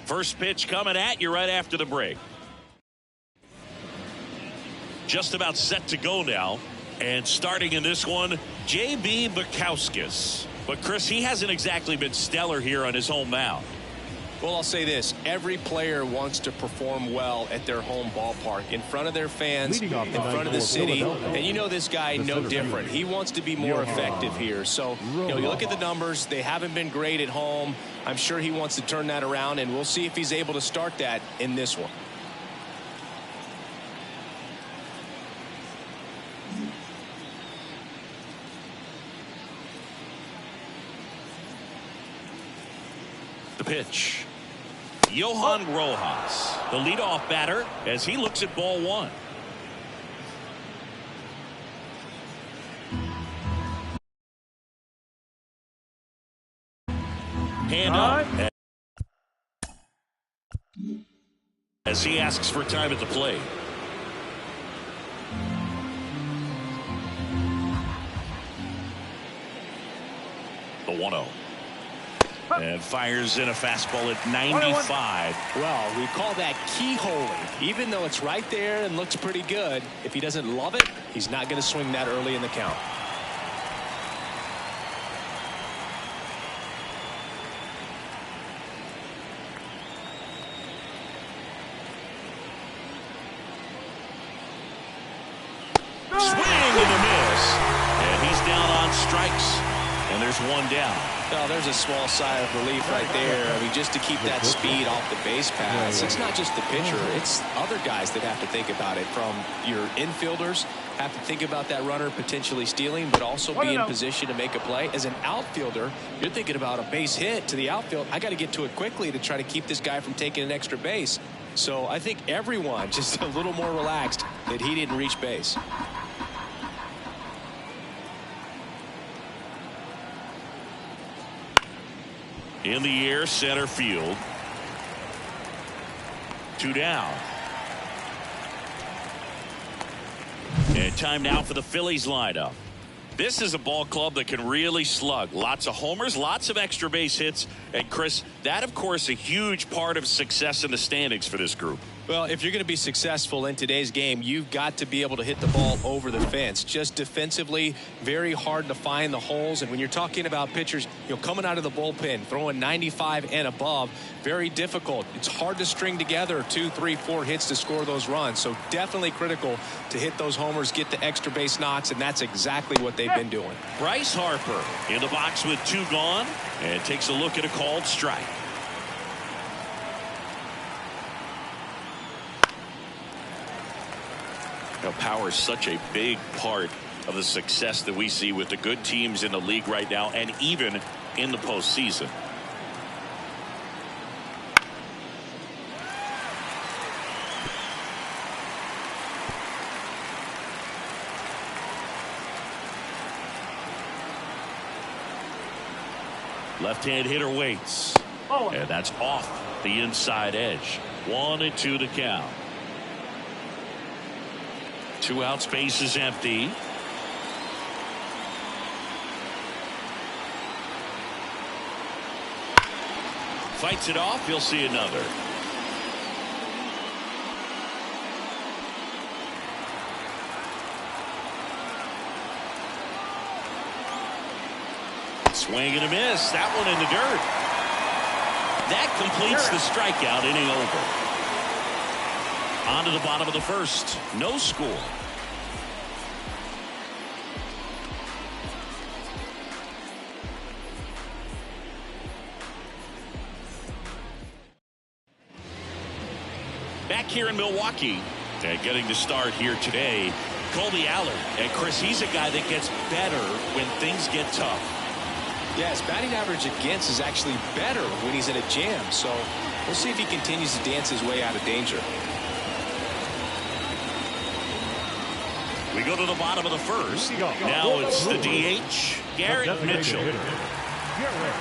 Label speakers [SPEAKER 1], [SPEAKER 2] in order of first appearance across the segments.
[SPEAKER 1] First pitch coming at you right after the break. Just about set to go now. And starting in this one, J.B. Bukowskis. But, Chris, he hasn't exactly been stellar here on his home mound.
[SPEAKER 2] Well, I'll say this. Every player wants to perform well at their home ballpark, in front of their fans, in front of the city. And you know this guy no different. He wants to be more effective here. So, you look at the numbers. They haven't been great at home. I'm sure he wants to turn that around, and we'll see if he's able to start that in this one.
[SPEAKER 1] The pitch. Johan Rojas, the leadoff batter, as he looks at ball one. Hand up as he asks for time at the plate. The 1-0. And fires in a fastball at 95.
[SPEAKER 2] Well, we call that keyholing. Even though it's right there and looks pretty good, if he doesn't love it, he's not going to swing that early in the count.
[SPEAKER 1] Swing and a miss. And he's down on strikes. And there's one down.
[SPEAKER 2] Oh, there's a small sigh of relief right there. I mean, just to keep that speed off the base paths. It's not just the pitcher. It's other guys that have to think about it. From your infielders, have to think about that runner potentially stealing, but also be in position to make a play. As an outfielder, you're thinking about a base hit to the outfield. I got to get to it quickly to try to keep this guy from taking an extra base. So I think everyone just a little more relaxed that he didn't reach base.
[SPEAKER 1] In the air, center field. 2 down. And time now for the Phillies lineup. This is a ball club that can really slug. Lots of homers, lots of extra base hits. And Chris, that of course a huge part of success in the standings for this group.
[SPEAKER 2] Well, if you're going to be successful in today's game, you've got to be able to hit the ball over the fence. Just defensively, very hard to find the holes. And when you're talking about pitchers, coming out of the bullpen, throwing 95 and above, very difficult. It's hard to string together 2, 3, 4 hits to score those runs. So definitely critical to hit those homers, get the extra base knocks, and that's exactly what they've been doing.
[SPEAKER 1] Bryce Harper in the box with 2 gone and takes a look at a called strike. Power is such a big part of the success that we see with the good teams in the league right now, and even in the postseason. Left-hand hitter waits. And that's off the inside edge. 1-2 the count. 2 out, space is empty. Fights it off. You'll see another. Swing and a miss. That one in the dirt. That completes the strikeout, inning over. On to the bottom of the first. No score. Back here in Milwaukee, and getting the start here today, Colby Allard. And Chris, he's a guy that gets better when things get tough.
[SPEAKER 2] Yeah, his batting average against is actually better when he's in a jam. So we'll see if he continues to dance his way out of danger.
[SPEAKER 1] We go to the bottom of the first. Now it's the DH, Garrett Mitchell.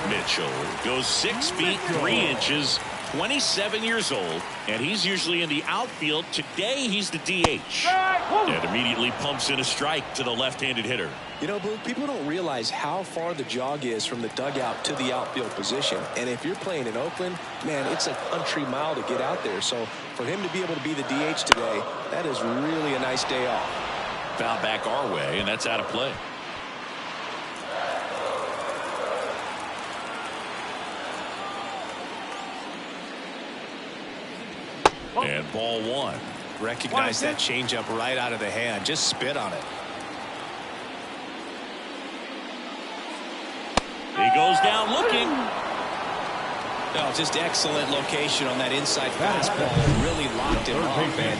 [SPEAKER 1] Mitchell goes 6 feet 3 inches 27 years old, and he's usually in the outfield. Today, he's the DH. And immediately pumps in a strike to the left-handed hitter.
[SPEAKER 2] You know, Blue, people don't realize how far the jog is from the dugout to the outfield position. And if you're playing in Oakland, man, it's a country mile to get out there. So for him to be able to be the DH today, that is really a nice day off.
[SPEAKER 1] Foul back our way, and that's out of play. And ball one.
[SPEAKER 2] Recognize that changeup right out of the hand. Just spit on it.
[SPEAKER 1] He goes down looking.
[SPEAKER 2] No, just excellent location on that inside fastball. Really locked him up. And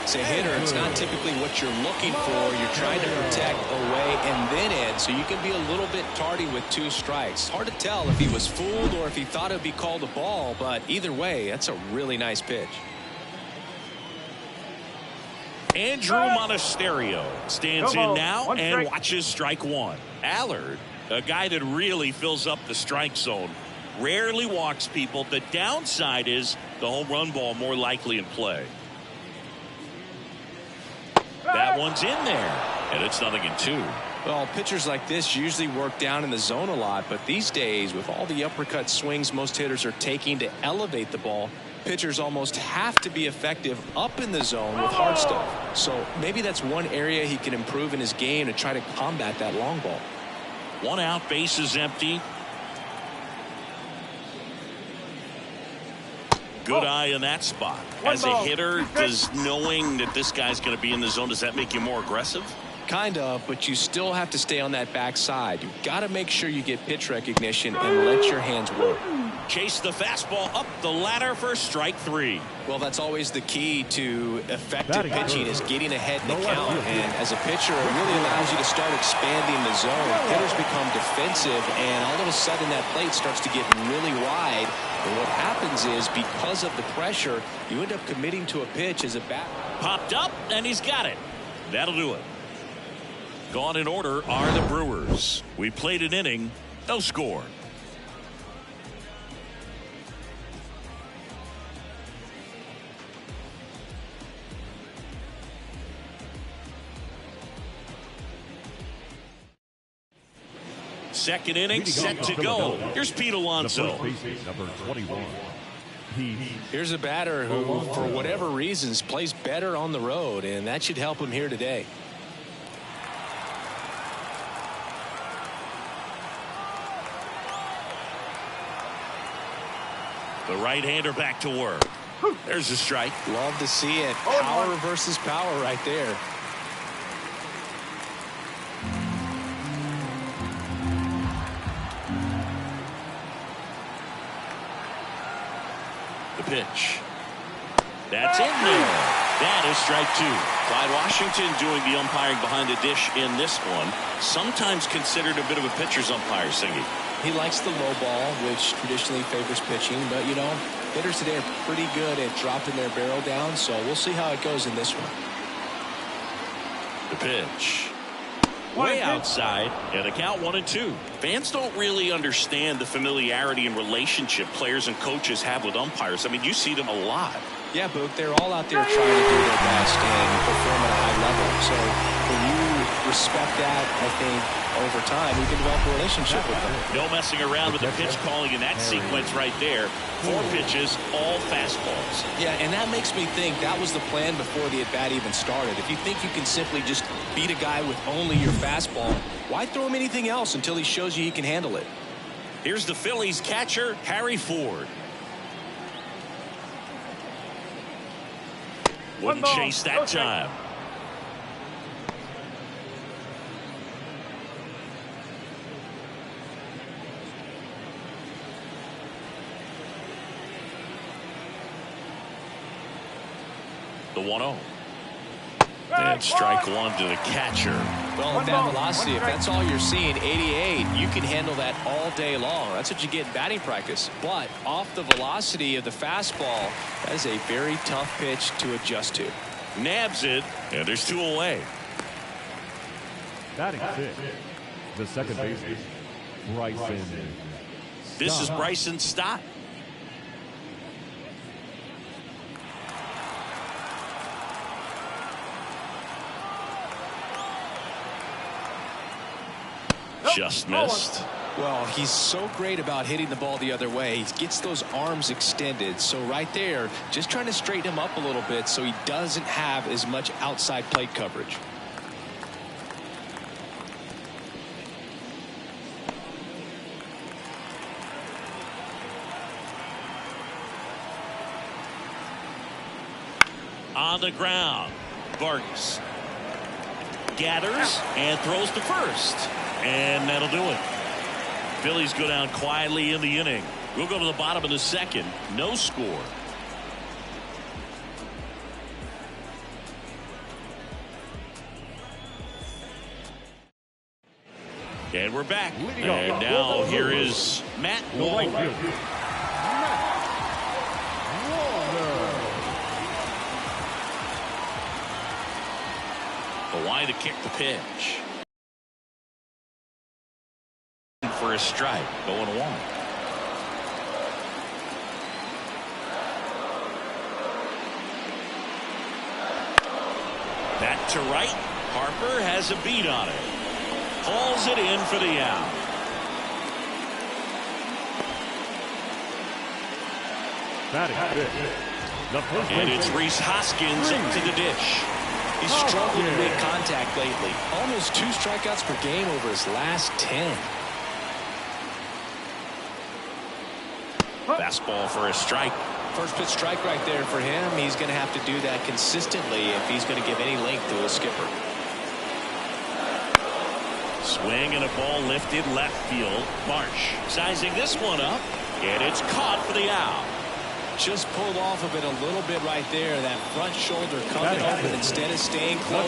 [SPEAKER 2] as a hitter, it's not typically what you're looking for. You're trying to protect away and then in, so you can be a little bit tardy with 2 strikes. Hard to tell if he was fooled or if he thought it would be called a ball, but either way, that's a really nice pitch.
[SPEAKER 1] Andrew Monasterio stands in now and watches strike one. Allard, a guy that really fills up the strike zone, rarely walks people. The downside is the home run ball more likely in play. That one's in there, and it's 0-2.
[SPEAKER 2] Well, pitchers like this usually work down in the zone a lot, but these days, with all the uppercut swings most hitters are taking to elevate the ball, pitchers almost have to be effective up in the zone with hard stuff. So maybe that's one area he can improve in his game to try to combat that long ball.
[SPEAKER 1] 1 out, base is empty. Good eye in that spot. As a hitter, does knowing that this guy's going to be in the zone, does that make you more aggressive?
[SPEAKER 2] Kind of, but you still have to stay on that backside. You've got to make sure you get pitch recognition and let your hands work.
[SPEAKER 1] Chase the fastball up the ladder for strike 3.
[SPEAKER 2] Well, that's always the key to effective pitching is getting ahead in the count. And as a pitcher, it really allows you to start expanding the zone. Hitters become defensive, and all of a sudden that plate starts to get really wide. And what happens is, because of the pressure, you end up committing to a pitch as a bat.
[SPEAKER 1] Popped up, and he's got it. That'll do it. Gone in order are the Brewers. We played an inning, no score. Second inning set to go. Here's Pete Alonso.
[SPEAKER 3] Number 21.
[SPEAKER 2] Here's a batter who, for whatever reasons, plays better on the road, and that should help him here today.
[SPEAKER 1] The right-hander back to work. There's a strike.
[SPEAKER 2] Love to see it. Power versus power right there.
[SPEAKER 1] The pitch. That's in there. That is strike 2. Clyde Washington doing the umpiring behind the dish in this one. Sometimes considered a bit of a pitcher's umpire, Singy.
[SPEAKER 2] He likes the low ball, which traditionally favors pitching, but you know, hitters today are pretty good at dropping their barrel down, so we'll see how it goes in this one.
[SPEAKER 1] The pitch. Way outside, and a count 1-2. Fans don't really understand the familiarity and relationship players and coaches have with umpires. I mean, you see them a lot.
[SPEAKER 2] Yeah, Book, they're all out there trying to do their best and perform at a high level. So when you respect that, I think over time you can develop a relationship with them.
[SPEAKER 1] No messing around with the pitch calling in that sequence right there. 4 pitches, all fastballs.
[SPEAKER 2] Yeah, and that makes me think that was the plan before the at-bat even started. If you think you can simply just beat a guy with only your fastball, why throw him anything else until he shows you he can handle it?
[SPEAKER 1] Here's the Phillies catcher, Harry Ford. Wouldn't chase that time. The 1-0. And strike 1 to the catcher.
[SPEAKER 2] Well, at that velocity, if that's all you're seeing, 88, you can handle that all day long. That's what you get in batting practice. But off the velocity of the fastball, that is a very tough pitch to adjust to.
[SPEAKER 1] Nabs it, and there's 2 away.
[SPEAKER 3] Batting 6. The second baseman, Bryson.
[SPEAKER 1] This is Bryson Stott. Just missed.
[SPEAKER 2] Well, he's so great about hitting the ball the other way. He gets those arms extended. So right there, just trying to straighten him up a little bit so he doesn't have as much outside plate coverage.
[SPEAKER 1] On the ground, Vargas gathers and throws to first, and that'll do it. Phillies go down quietly in the inning. We'll go to the bottom of the second. No score. And we're back. And now here is Matt Walker. The line to kick the pitch. For a strike, 0-1. Back to right. Harper has a beat on it. Hauls it in for the out. And it's Rhys Hoskins up to the dish.
[SPEAKER 2] He's struggled to make contact lately. Almost 2 strikeouts per game over his last 10.
[SPEAKER 1] Fastball for a strike.
[SPEAKER 2] First pitch strike right there for him. He's going to have to do that consistently if he's going to give any length to his skipper.
[SPEAKER 1] Swing and a ball lifted left field. Marsh sizing this one up, and it's caught for the out.
[SPEAKER 2] Just pulled off of it a little bit right there. That front shoulder coming up, and instead of staying close,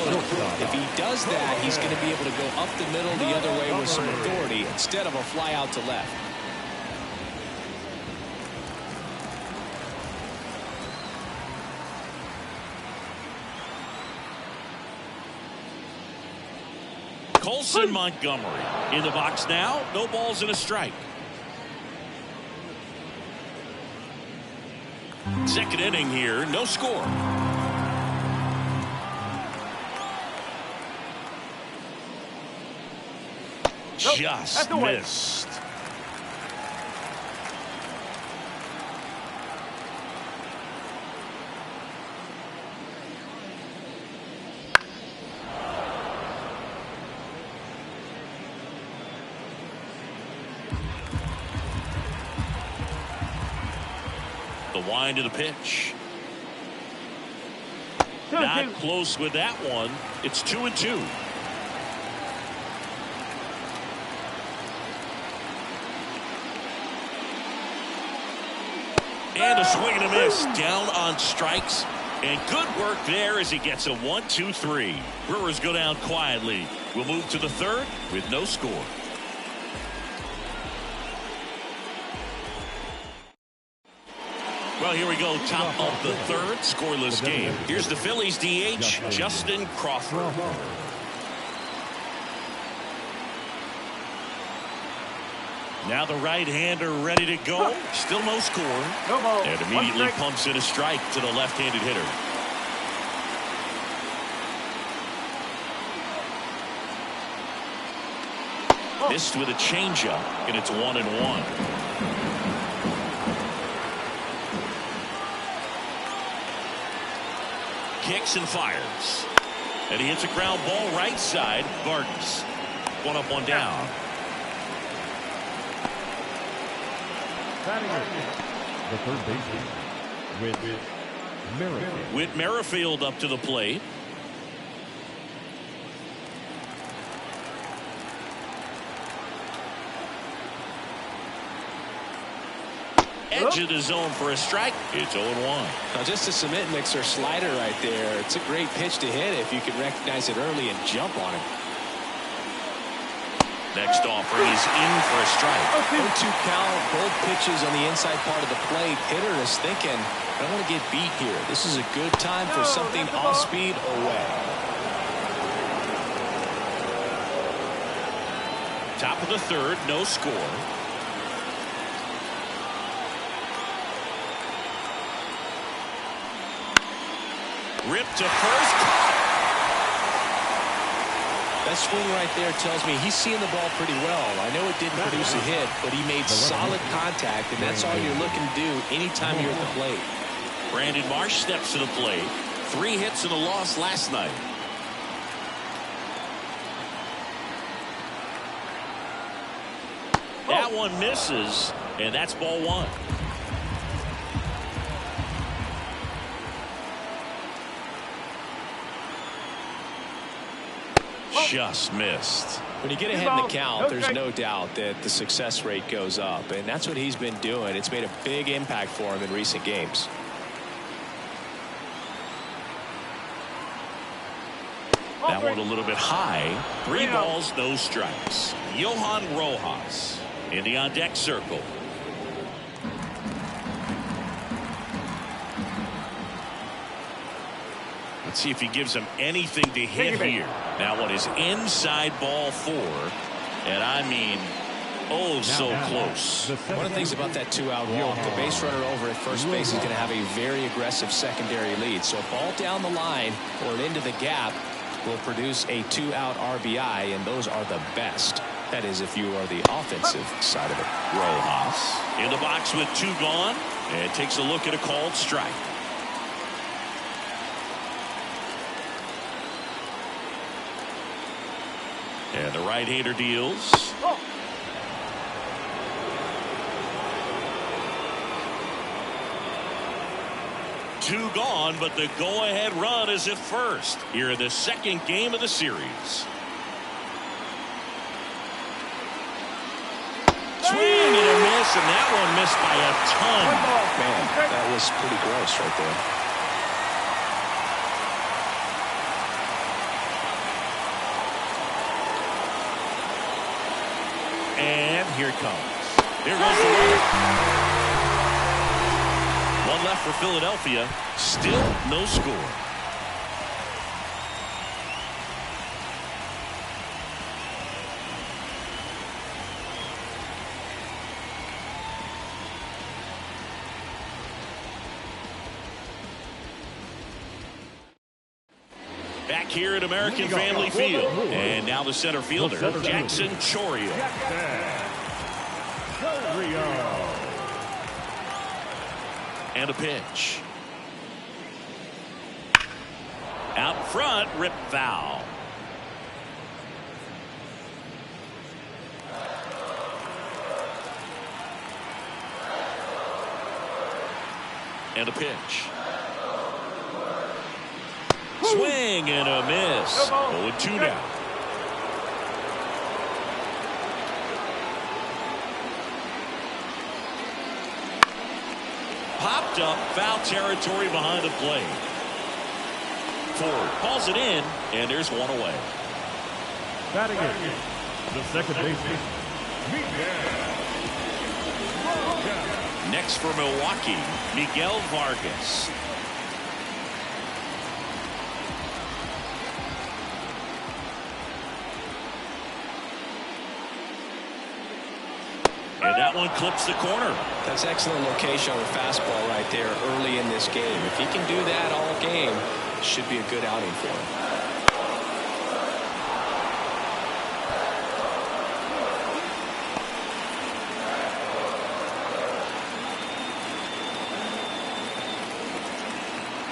[SPEAKER 2] if he does that, he's going to be able to go up the middle the other way with some authority instead of a fly out to left.
[SPEAKER 1] Colson Montgomery in the box now. No balls and a strike. Second inning here, no score. Just missed. The wind of the pitch. Not close with that one. It's 2-2. And a swing and a miss. Down on strikes. And good work there as he gets a 1-2-3. Brewers go down quietly. We'll move to the third with no score. Well, here we go, top of the third, scoreless game. Here's the Phillies DH, Justin Crawford. Now the right-hander ready to go. Still no score. And immediately pumps in a strike to the left-handed hitter. Missed with a changeup, and it's 1-1. Kicks and fires. And he hits a ground ball right side. Vargas. One up, one down.
[SPEAKER 3] The third baseman,
[SPEAKER 1] Whit Merrifield up to the plate. Edge of the zone for a strike. It's 0-1.
[SPEAKER 2] Now just a cement mixer slider right there. It's a great pitch to hit if you can recognize it early and jump on it.
[SPEAKER 1] Next offering is in for a strike.
[SPEAKER 2] 0-2 count, both pitches on the inside part of the plate. Hitter is thinking, I don't want to get beat here. This is a good time for something off speed away.
[SPEAKER 1] Top of the third, no score. Ripped to first.
[SPEAKER 2] That swing right there tells me he's seeing the ball pretty well. I know it didn't produce a hit, but he made solid contact, and that's all you're looking to do anytime you're at the plate.
[SPEAKER 1] Brandon Marsh steps to the plate. 3 hits and a loss last night. That one misses, and that's ball 1. Just missed.
[SPEAKER 2] When you get ahead in the count, there's no doubt that the success rate goes up, and that's what he's been doing. It's made a big impact for him in recent games.
[SPEAKER 1] That one a little bit high. 3 balls, no strikes. Johan Rojas in the on-deck circle. Let's see if he gives him anything to hit here. That one is inside ball 4. And I mean, oh, so close.
[SPEAKER 2] One of the things about that 2-out walk, the base runner over at first base is going to have a very aggressive secondary lead. So a ball down the line or into the gap will produce a 2-out RBI, and those are the best. That is, if you are the offensive side of it.
[SPEAKER 1] Rojas in the box with 2 gone, and takes a look at a called strike. And the right-hander deals. Two gone, but the go-ahead run is at first here in the second game of the series. Swing and a miss, and that one missed by a ton.
[SPEAKER 2] Man, that was pretty gross right there.
[SPEAKER 1] And here it comes. Here goes the runner. One left for Philadelphia. Still no score. Back here at American Family Field. And now the center fielder, Jackson Chourio. And a pitch. Out front, rip foul. And a pitch. Swing and a miss. 0-2 now. Popped up, foul territory behind the plate. Ford calls it in, and there's one away.
[SPEAKER 3] Batting it, the second baseman,
[SPEAKER 1] Next for Milwaukee, Miguel Vargas. And that one clips the corner.
[SPEAKER 2] That's excellent location on the fastball right there early in this game. If he can do that all game, it should be a good outing for him.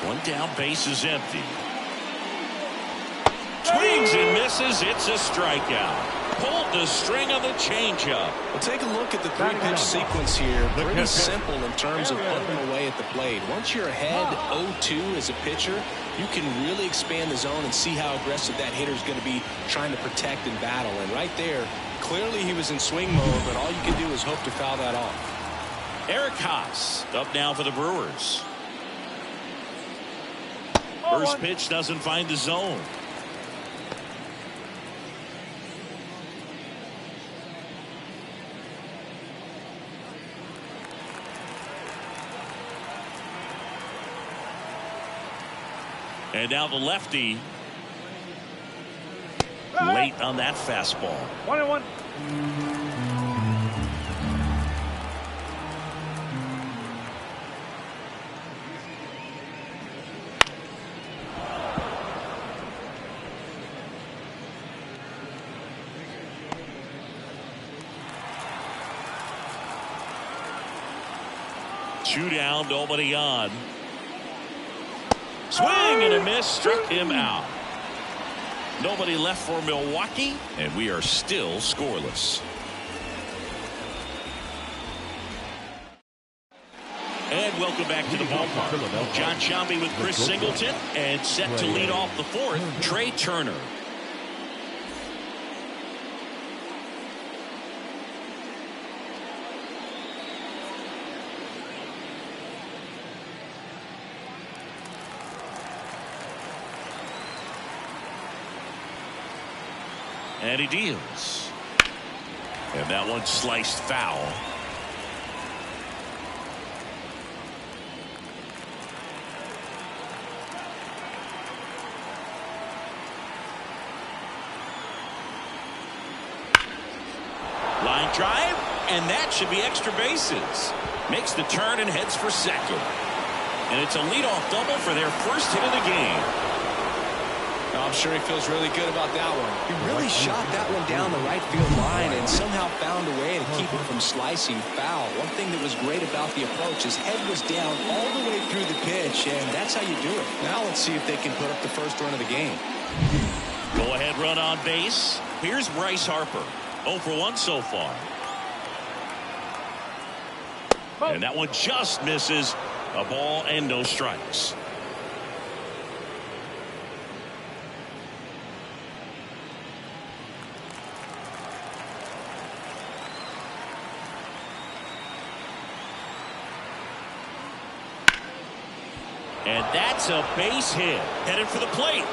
[SPEAKER 1] One down, base is empty. Swings and misses. It's a strikeout. Pulled the string of the changeup.
[SPEAKER 2] Well, take a look at the 3-pitch sequence here. Pretty simple in terms of putting away at the plate. Once you're ahead 0-2 as a pitcher, you can really expand the zone and see how aggressive that hitter is going to be trying to protect and battle. And right there, clearly he was in swing mode, but all you can do is hope to foul that off.
[SPEAKER 1] Eric Haas up now for the Brewers. First pitch doesn't find the zone. And now the lefty. Late on that fastball.
[SPEAKER 3] 1-1.
[SPEAKER 1] 2 down, nobody on. Swing and a miss, struck him out. Nobody left for Milwaukee, and we are still scoreless. And welcome back to the ballpark. John Sciambi with Chris Singleton, and set to lead off the 4th, Trey Turner. And he deals. And that one sliced foul. Line drive, and that should be extra bases. Makes the turn and heads for second. And it's a leadoff double for their first hit of the game.
[SPEAKER 2] I'm sure he feels really good about that one. He really shot that one down the right field line and somehow found a way to keep it from slicing foul. One thing that was great about the approach, his head was down all the way through the pitch, and that's how you do it. Now let's see if they can put up the first run of the game.
[SPEAKER 1] Go ahead run on base. Here's Bryce Harper. 0 for 1 so far. And that one just misses. A ball and no strikes. And that's a base hit. Headed for the plate.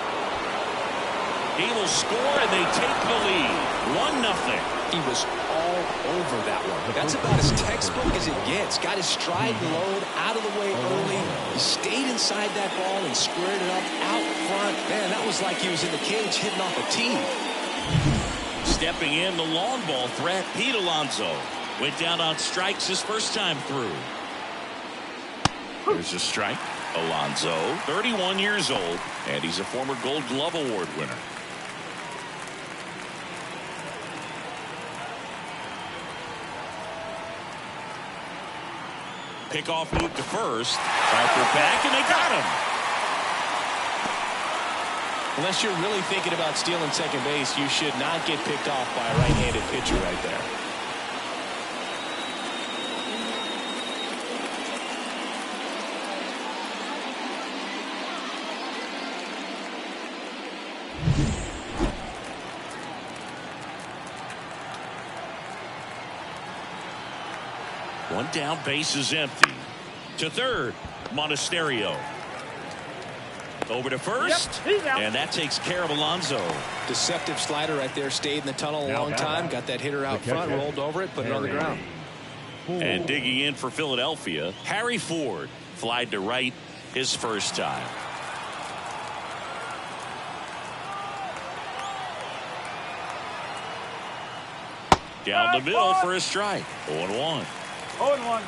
[SPEAKER 1] He will score, and they take the lead. 1-0.
[SPEAKER 2] He was all over that one. That's about as textbook as it gets. Got his stride and load out of the way early. He stayed inside that ball and squared it up out front. Man, that was like he was in the cage hitting off a tee.
[SPEAKER 1] Stepping in, the long ball threat, Pete Alonso. Went down on strikes his first time through. There's a strike. Alonso, 31 years old, and he's a former Gold Glove Award winner. Pickoff move to first. Harper back, and they got him.
[SPEAKER 2] Unless you're really thinking about stealing second base, you should not get picked off by a right-handed pitcher right there.
[SPEAKER 1] One down, base is empty. To third, Monasterio. Over to first, and that takes care of Alonso.
[SPEAKER 2] Deceptive slider right there. Stayed in the tunnel a long time. Got that hitter out front, rolled over it, put it on the ground.
[SPEAKER 1] And digging in for Philadelphia, Harry Ford. Flied to right his first time. Down the middle for a strike. 0-1.
[SPEAKER 3] 0-1.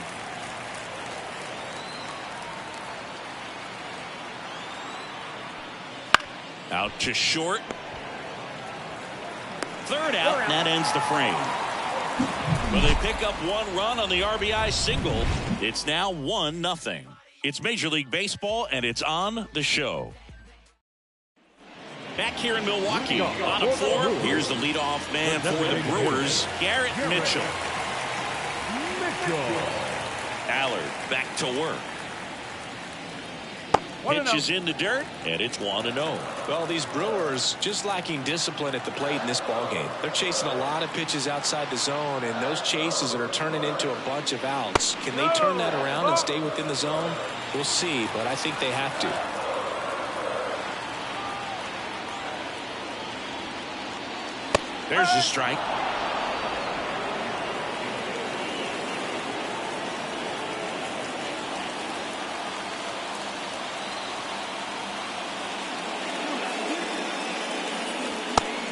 [SPEAKER 1] Out to short. Third out, and that ends the frame. Well, they pick up 1 run on the RBI single. It's now 1-0. It's Major League Baseball, and it's on the show. Back here in Milwaukee, bottom 4. Here's the leadoff man for the Brewers, Garrett Mitchell. Allard back to work. Pitch is in the dirt, and it's 1-0.
[SPEAKER 2] Well, these Brewers just lacking discipline at the plate in this ballgame. They're chasing a lot of pitches outside the zone, and those chases are turning into a bunch of outs. Can they turn that around and stay within the zone? We'll see, but I think they have to.
[SPEAKER 1] There's the strike.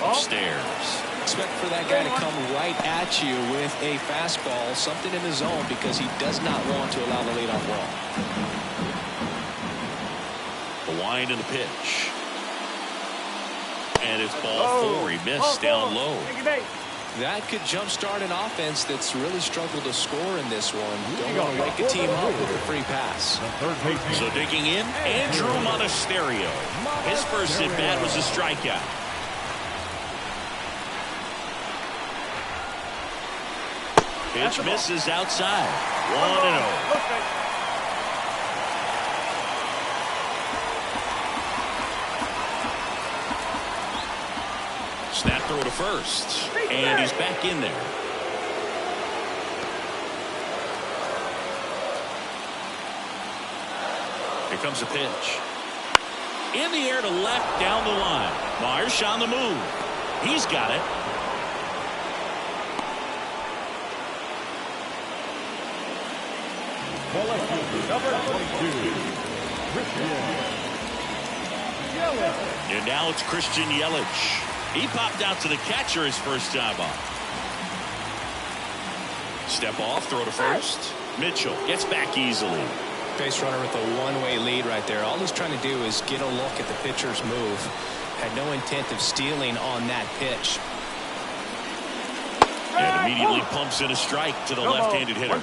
[SPEAKER 1] Upstairs.
[SPEAKER 2] Expect for that guy to come right at you with a fastball, something in the zone, because he does not want to allow the leadoff walk.
[SPEAKER 1] The wind and the pitch. And it's ball 4. He missed down low.
[SPEAKER 2] That could jumpstart an offense that's really struggled to score in this one. Don't want to wake a team up with a free pass.
[SPEAKER 1] So digging in, Andrew Monasterio. His first at-bat was a strikeout. Pitch misses outside. 1-0. Snap throw to first. And he's back in there. Here comes a pitch. In the air to left down the line. Marsh on the move. He's got it.
[SPEAKER 3] Number 22, Christian Yelich.
[SPEAKER 1] And now it's Christian Yelich. He popped out to the catcher his first time up. Step off, throw to first. Mitchell gets back easily.
[SPEAKER 2] Base runner with a one-way lead right there. All he's trying to do is get a look at the pitcher's move. Had no intent of stealing on that pitch.
[SPEAKER 1] And immediately pumps in a strike to the left-handed hitter.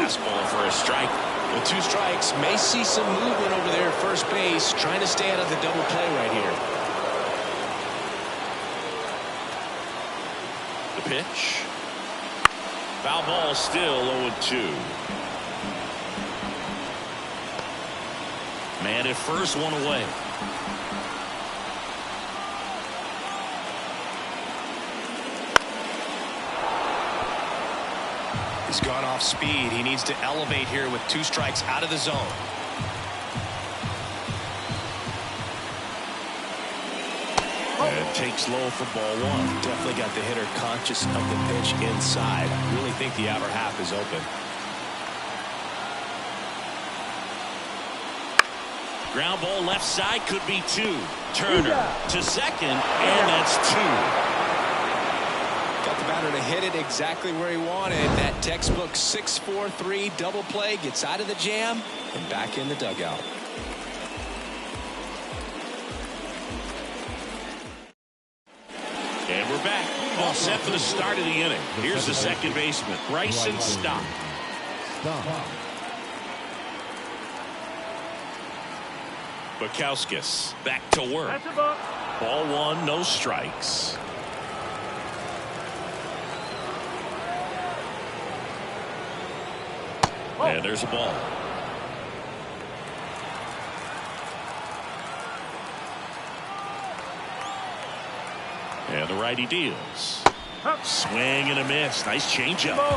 [SPEAKER 1] Fastball for a strike.
[SPEAKER 2] With 2 strikes, may see some movement over there at first base, trying to stay out of the double play right here.
[SPEAKER 1] The pitch. Foul ball, still 0-2. Man at first, one away.
[SPEAKER 2] He's gone off speed. He needs to elevate here with 2 strikes out of the zone.
[SPEAKER 1] And takes low for ball 1.
[SPEAKER 2] Definitely got the hitter conscious of the pitch inside. I really think the outer half is open.
[SPEAKER 1] Ground ball left side, could be 2. Turner to second, and that's 2.
[SPEAKER 2] Got the batter to hit it exactly where he wanted. That textbook 6-4-3 double play, gets out of the jam and back in the dugout.
[SPEAKER 1] And we're back. All set for the start of the inning. Here's the second baseman, Bryson Stott. Bukowskis back to work. Ball 1, no strikes. And there's a ball. And the righty deals. Swing and a miss. Nice changeup. Line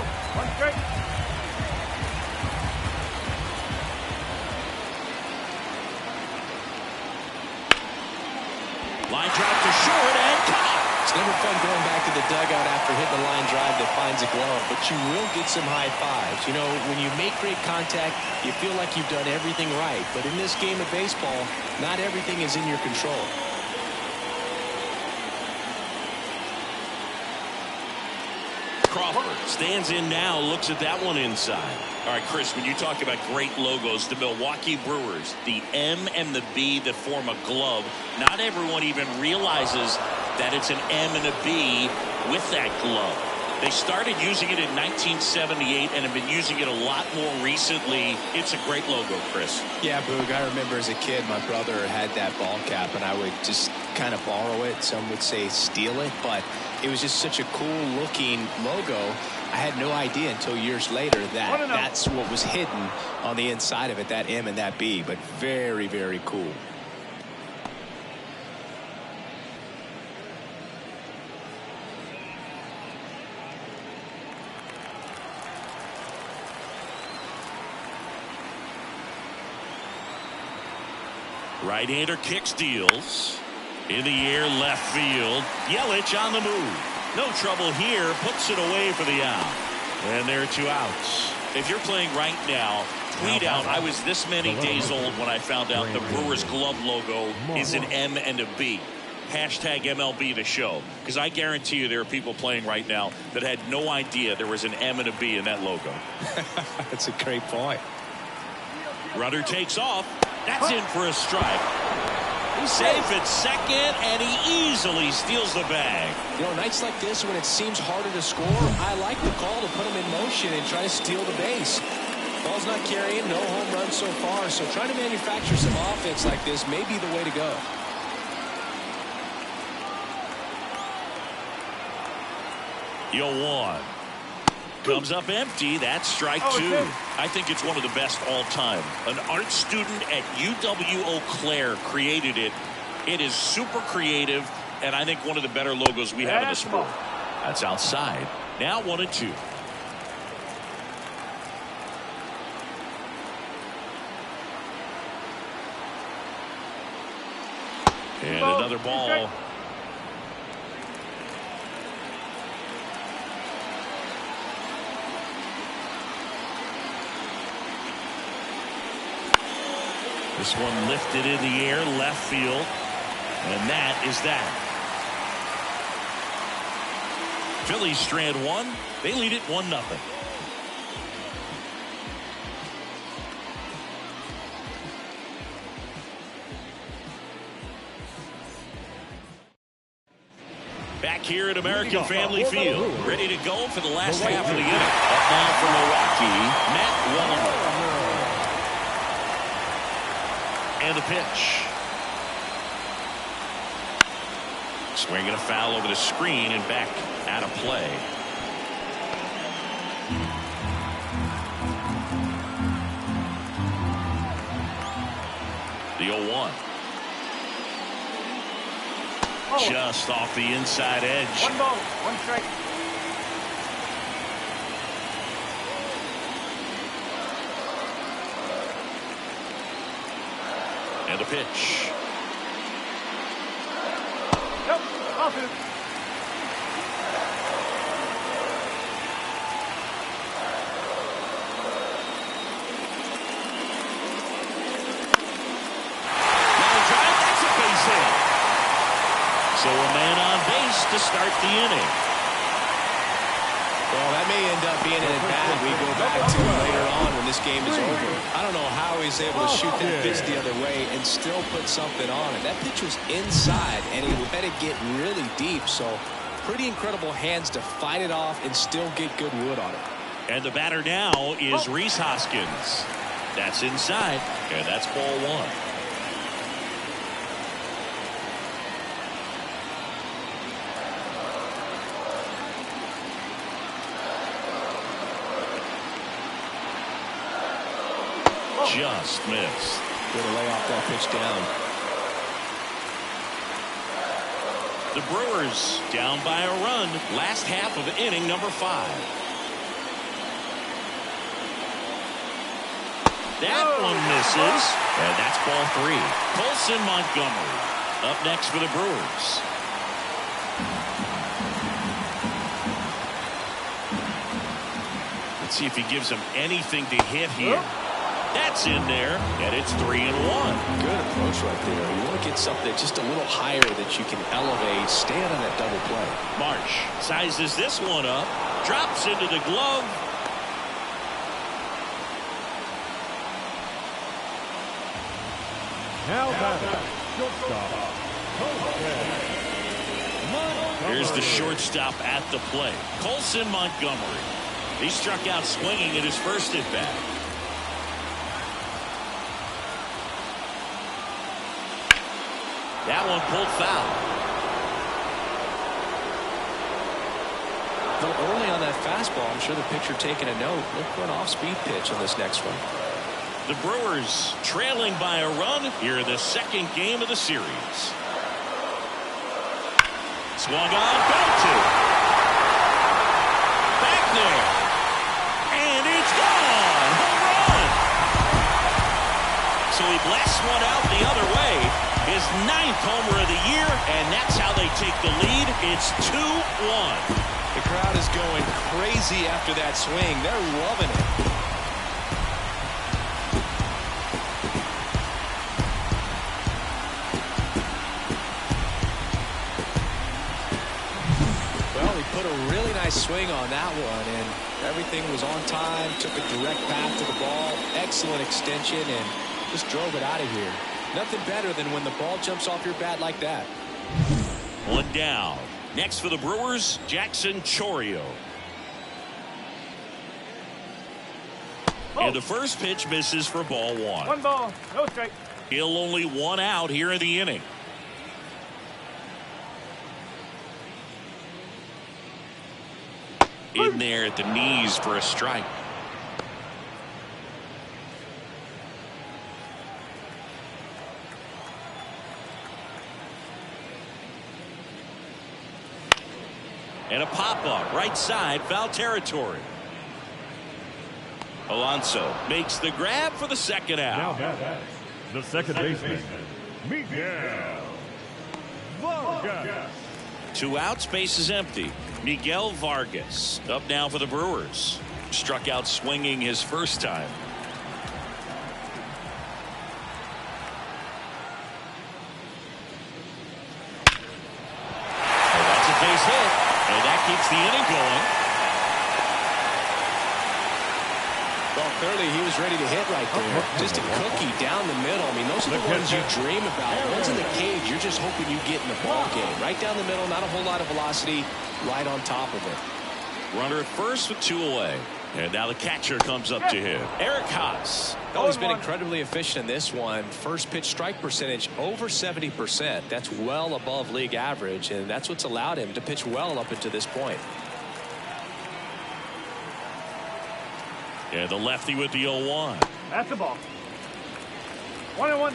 [SPEAKER 1] drive to short and caught.
[SPEAKER 2] It's never fun going back to the dugout after hitting a line drive that finds a glove, but you will get some high fives. You know, when you make great contact, you feel like you've done everything right. But in this game of baseball, not everything is in your control.
[SPEAKER 1] Crawford stands in now, looks at that one inside. All right, Chris, when you talk about great logos, the Milwaukee Brewers, the M and the B that form a glove, not everyone even realizes that it's an M and a B with that glove. They started using it in 1978 and have been using it a lot more recently. It's a great logo, Chris.
[SPEAKER 2] Yeah, Boog, I remember as a kid, my brother had that ball cap, and I would just kind of borrow it. Some would say steal it, but it was just such a cool looking logo. I had no idea until years later that that's what was hidden on the inside of it, that M and that B, but very, very cool.
[SPEAKER 1] Right-hander kicks, deals. In the air, left field. Yelich on the move. No trouble here. Puts it away for the out. And there are 2 outs. If you're playing right now, tweet out, I was this many days old when I found out the Brewers glove logo is an M and a B. hashtag MLB The Show, because I guarantee you there are people playing right now that had no idea there was an M and a B in that logo.
[SPEAKER 2] That's a great point.
[SPEAKER 1] Runner takes off. That's in for a strike. He's safe at second, and he easily steals the bag.
[SPEAKER 2] You know, nights like this when it seems harder to score, I like the call to put him in motion and try to steal the base. Ball's not carrying, no home runs so far, so trying to manufacture some offense like this may be the way to go.
[SPEAKER 1] Yo, 1 comes up empty. That's strike 2. I think it's one of the best all time. An art student at UW-Eau Claire created it. It is super creative, and I think one of the better logos we have in the sport. That's outside. Now 1-2. And another ball. This one lifted in the air, left field. And that is that. Phillies strand 1. They lead it 1-0. Back here at American Family Field, ready to go for the last half of the inning. Up now for Milwaukee, Matt Wallner. And the pitch. Swinging a foul over the screen and back out of play. The 0-1. Just off the inside edge.
[SPEAKER 3] 1 ball, 1 strike.
[SPEAKER 1] And the pitch.
[SPEAKER 3] Nope, off it.
[SPEAKER 1] Line drive, that's a base hit. So a man on base to start the inning.
[SPEAKER 2] Well, that may end up being an at-bat we go back to later on when this game is over. I don't know how he's able to shoot that pitch the other way and still put something on it. That pitch was inside, and he let it get really deep. So pretty incredible hands to fight it off and still get good wood on it.
[SPEAKER 1] And the batter now is Rhys Hoskins. That's inside, and that's ball 1. Just missed.
[SPEAKER 2] Good to lay off that pitch down.
[SPEAKER 1] The Brewers down by a run. Last half of inning number 5. That one misses. And that's ball 3. Colson Montgomery up next for the Brewers. Let's see if he gives them anything to hit here. That's in there, and it's 3-1.
[SPEAKER 2] Good approach right there. You want to get something just a little higher that you can elevate. Stand on that double play.
[SPEAKER 1] Marsh sizes this one up, drops into the glove.
[SPEAKER 3] Now batter, shortstop.
[SPEAKER 1] Here's the shortstop at the plate, Colson Montgomery. He struck out swinging at his first at bat. That one pulled foul.
[SPEAKER 2] Though early on that fastball, I'm sure the pitcher taking a note. Look for an off-speed pitch on this next one.
[SPEAKER 1] The Brewers trailing by a run here in the second game of the series. Swung on, ball 2. Back there. And it's gone. Home run. So he blasts one out the other way. His 9th homer of the year, and that's how they take the lead. It's 2-1.
[SPEAKER 2] The crowd is going crazy after that swing. They're loving it. put a really nice swing on that one, and everything was on time, took a direct path to the ball, excellent extension, and just drove it out of here. Nothing better than when the ball jumps off your bat like that.
[SPEAKER 1] One down. Next for the Brewers, Jackson Chourio. And the first pitch misses for ball one.
[SPEAKER 3] One ball, no strike.
[SPEAKER 1] He'll only one out here in the inning. In there at the knees for a strike. And a pop-up right side, foul territory. Alonso makes the grab for the second out.
[SPEAKER 3] Now the second baseman, Miguel Vargas.
[SPEAKER 1] 2 outs, base is empty. Miguel Vargas up now for the Brewers. Struck out swinging his first time. Oh, that's a base hit, and that keeps the inning going.
[SPEAKER 2] Well, clearly he was ready to hit right there. Just a cookie down the middle. I mean, those are the ones you dream about. Ones in the cage, you're just hoping you get in the ball game. Right down the middle, not a whole lot of velocity, right on top of it.
[SPEAKER 1] Runner at first with 2 away. And now the catcher comes up to him. Eric Haas.
[SPEAKER 2] Oh, he's been incredibly efficient in this one. First pitch strike percentage over 70%. That's well above league average, and that's what's allowed him to pitch well up until this point.
[SPEAKER 1] And the lefty with the 0-1.
[SPEAKER 3] That's the ball. 1-1.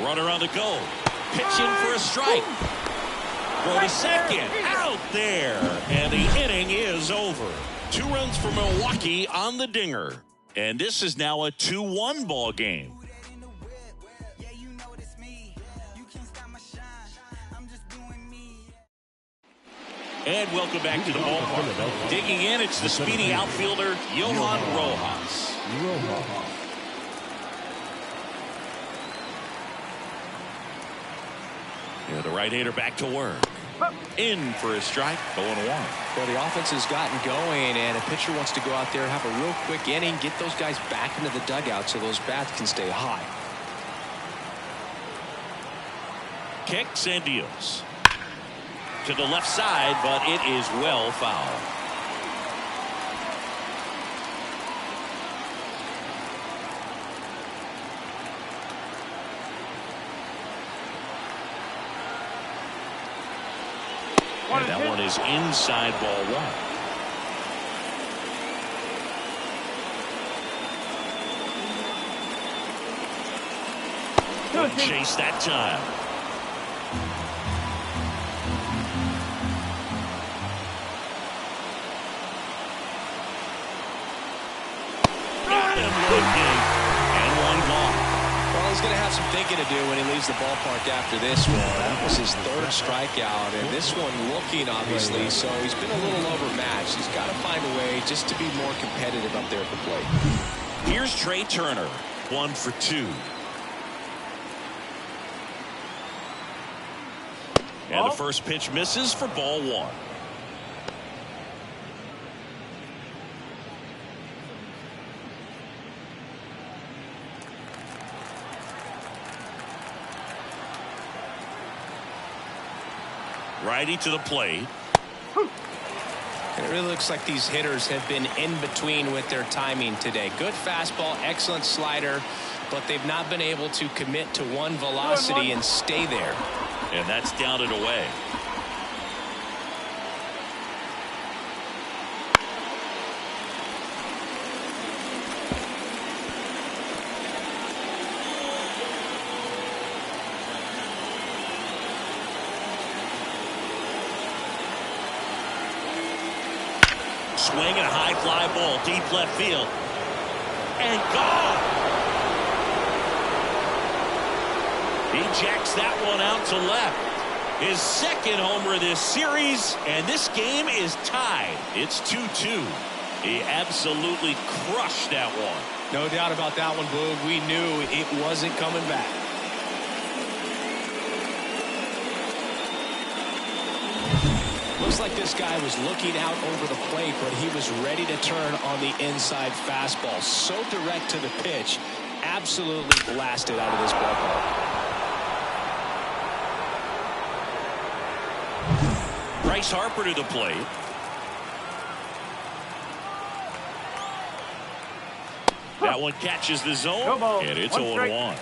[SPEAKER 1] Runner on the go. Pitching for a strike. For the second. Out there. And the inning is over. 2 runs for Milwaukee on the dinger. And this is now a 2-1 ball game. And welcome back to the ballpark. Digging in, it's the speedy outfielder, Johan Rojas. Yeah, the right-hander back to work. In for a strike, 0-1.
[SPEAKER 2] Well, the offense has gotten going, and a pitcher wants to go out there, have a real quick inning, get those guys back into the dugout so those bats can stay high.
[SPEAKER 1] Kicks and deals. To the left side, but it is well fouled. And that one is inside ball 1. Good chase that time. And 1 gone.
[SPEAKER 2] Well, he's going to have some thinking to do when he leaves the ballpark after this one. That was his 3rd strikeout, and this one looking, obviously, so he's been a little overmatched. He's got to find a way just to be more competitive up there at the plate.
[SPEAKER 1] Here's Trey Turner, 1 for 2. And the first pitch misses for ball 1. Righty to the plate.
[SPEAKER 2] It really looks like these hitters have been in between with their timing today. Good fastball, excellent slider, but they've not been able to commit to one velocity and stay there.
[SPEAKER 1] And that's down and away. Swing and a high fly ball deep left field. And gone. He jacks that one out to left. His 2nd homer this series, and this game is tied. It's 2-2. He absolutely crushed that one.
[SPEAKER 2] No doubt about that one, Boog. We knew it wasn't coming back. Looks like this guy was looking out over the plate, but he was ready to turn on the inside fastball. So direct to the pitch. Absolutely blasted out of this ballpark.
[SPEAKER 1] Bryce Harper to the plate. That one catches the zone, and it's 0-1.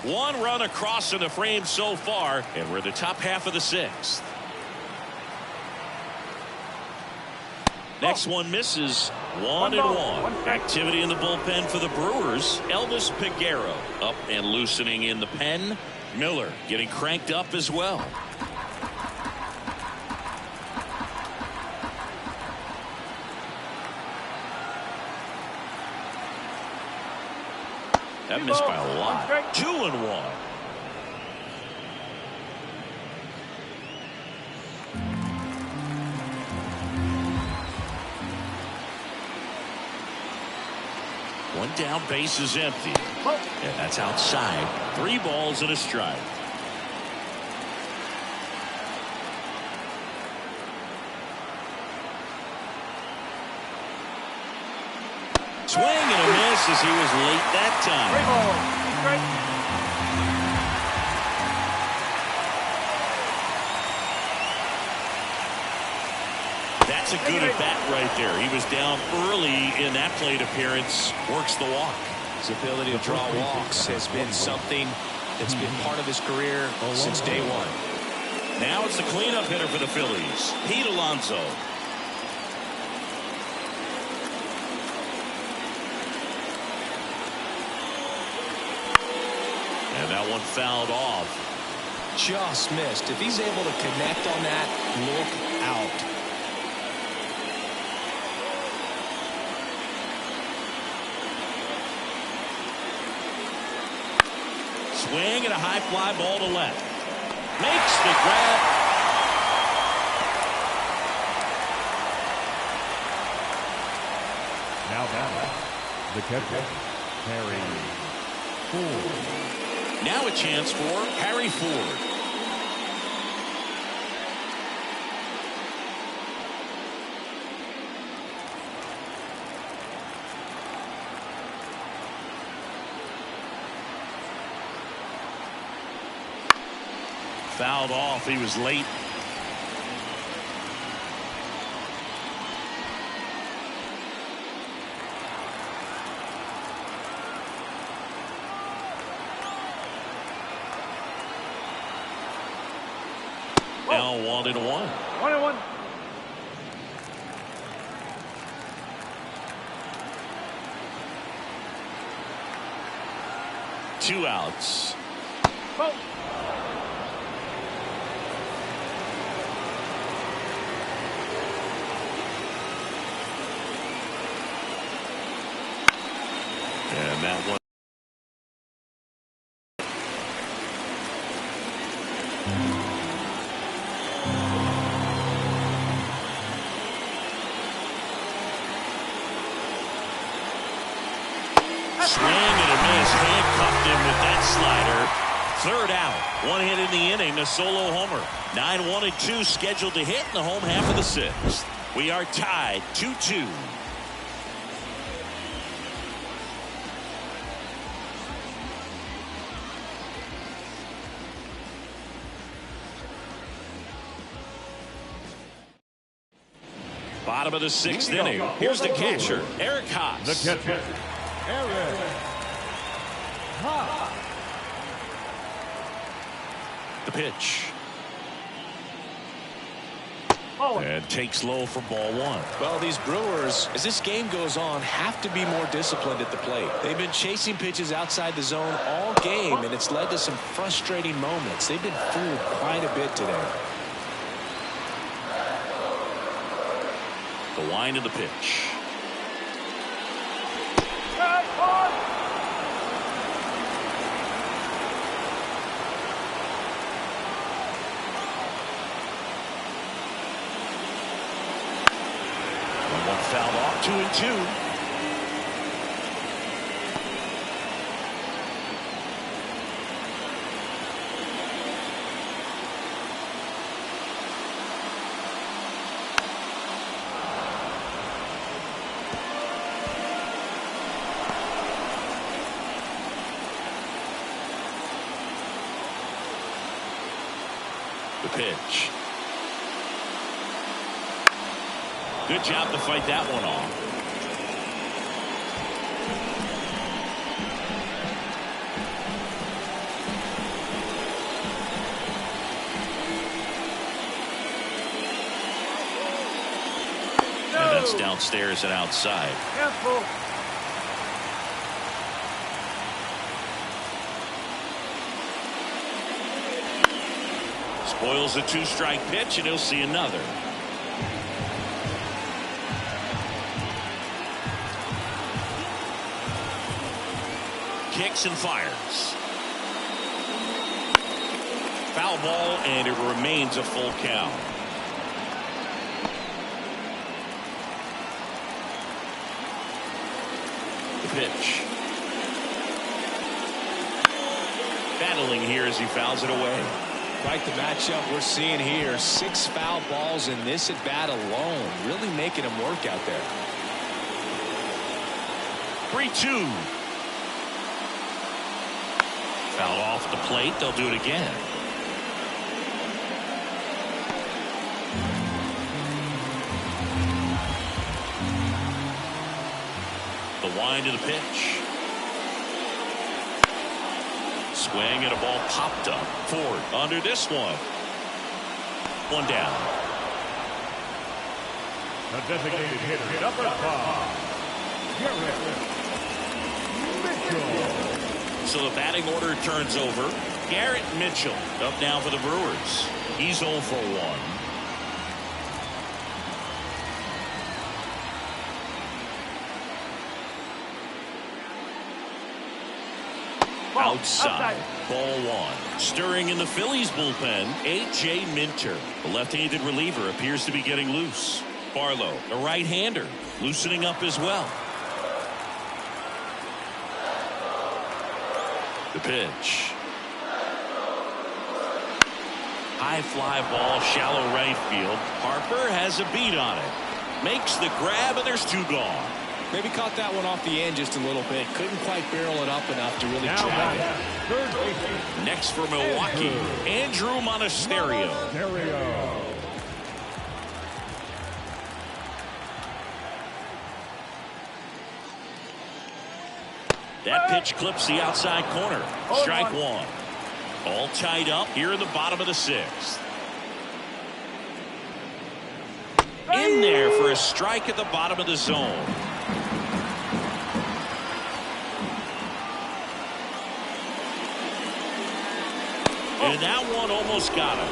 [SPEAKER 1] One run across in the frame so far, and we're in the top half of the sixth. Next one misses. 1-1. Activity in the bullpen for the Brewers. Elvis Peguero up and loosening in the pen. Miller getting cranked up as well. That missed by a lot. 2-1. One down, base is empty. And that's outside. 3 balls and a strike. Swing and a miss as he was late that time. That's a good at bat right there. He was down early in that plate appearance. Works the walk.
[SPEAKER 2] His ability to draw walks has been something that's been part of his career since day one.
[SPEAKER 1] Now it's the cleanup hitter for the Phillies, Pete Alonso. And that one fouled off.
[SPEAKER 2] Just missed. If he's able to connect on that, look out.
[SPEAKER 1] Swing and a high fly ball to left. Makes the grab.
[SPEAKER 3] Now batting, the catcher, Harry Ford.
[SPEAKER 1] Now a chance for Harry Ford. Fouled off. He was late. Now 1-1.
[SPEAKER 3] 1-1.
[SPEAKER 1] Two outs.
[SPEAKER 3] Oh.
[SPEAKER 1] And that one. Swing and a miss. Handcuffed him with that slider. Third out. One hit in the inning. A solo homer. 9-1-2 scheduled to hit in the home half of the sixth. We are tied 2-2. Bottom of the sixth inning. Here's the catcher, Eric Haas.
[SPEAKER 3] The catcher, Eric Haas.
[SPEAKER 1] The pitch.
[SPEAKER 3] Oh.
[SPEAKER 1] And takes low for ball one.
[SPEAKER 2] Well, these Brewers, as this game goes on, have to be more disciplined at the plate. They've been chasing pitches outside the zone all game, and it's led to some frustrating moments. They've been fooled quite a bit today.
[SPEAKER 1] The wind of the pitch. One fouled off. 2-2. The pitch. Good job to fight that one off. And that's downstairs and outside.
[SPEAKER 3] Careful.
[SPEAKER 1] Spoils a 2-strike pitch, and he'll see another. Kicks and fires. Foul ball, and it remains a full count. The pitch. Battling here as he fouls it away.
[SPEAKER 2] Quite the matchup we're seeing here. 6 foul balls in this at bat alone. Really making him work out there.
[SPEAKER 1] 3-2. Fouled off the plate. They'll do it again. The wind of the pitch. Swing and a ball popped up. Ford under this one. One down.
[SPEAKER 3] The designated hitter, number 5.
[SPEAKER 1] So the batting order turns over. Garrett Mitchell up now for the Brewers. He's 0 for 1. Outside. Ball 1. Stirring in the Phillies bullpen, A.J. Minter. The left-handed reliever appears to be getting loose. Barlow, a right-hander, loosening up as well. The pitch. High fly ball, shallow right field. Harper has a beat on it. Makes the grab, and there's 2 gone.
[SPEAKER 2] Maybe caught that one off the end just a little bit. Couldn't quite barrel it up enough to really drive it.
[SPEAKER 1] Next for Milwaukee, Andrew Monasterio. That pitch clips the outside corner. Strike 1. All tied up here in the bottom of the 6th. In there for a strike at the bottom of the zone. And that one almost got him.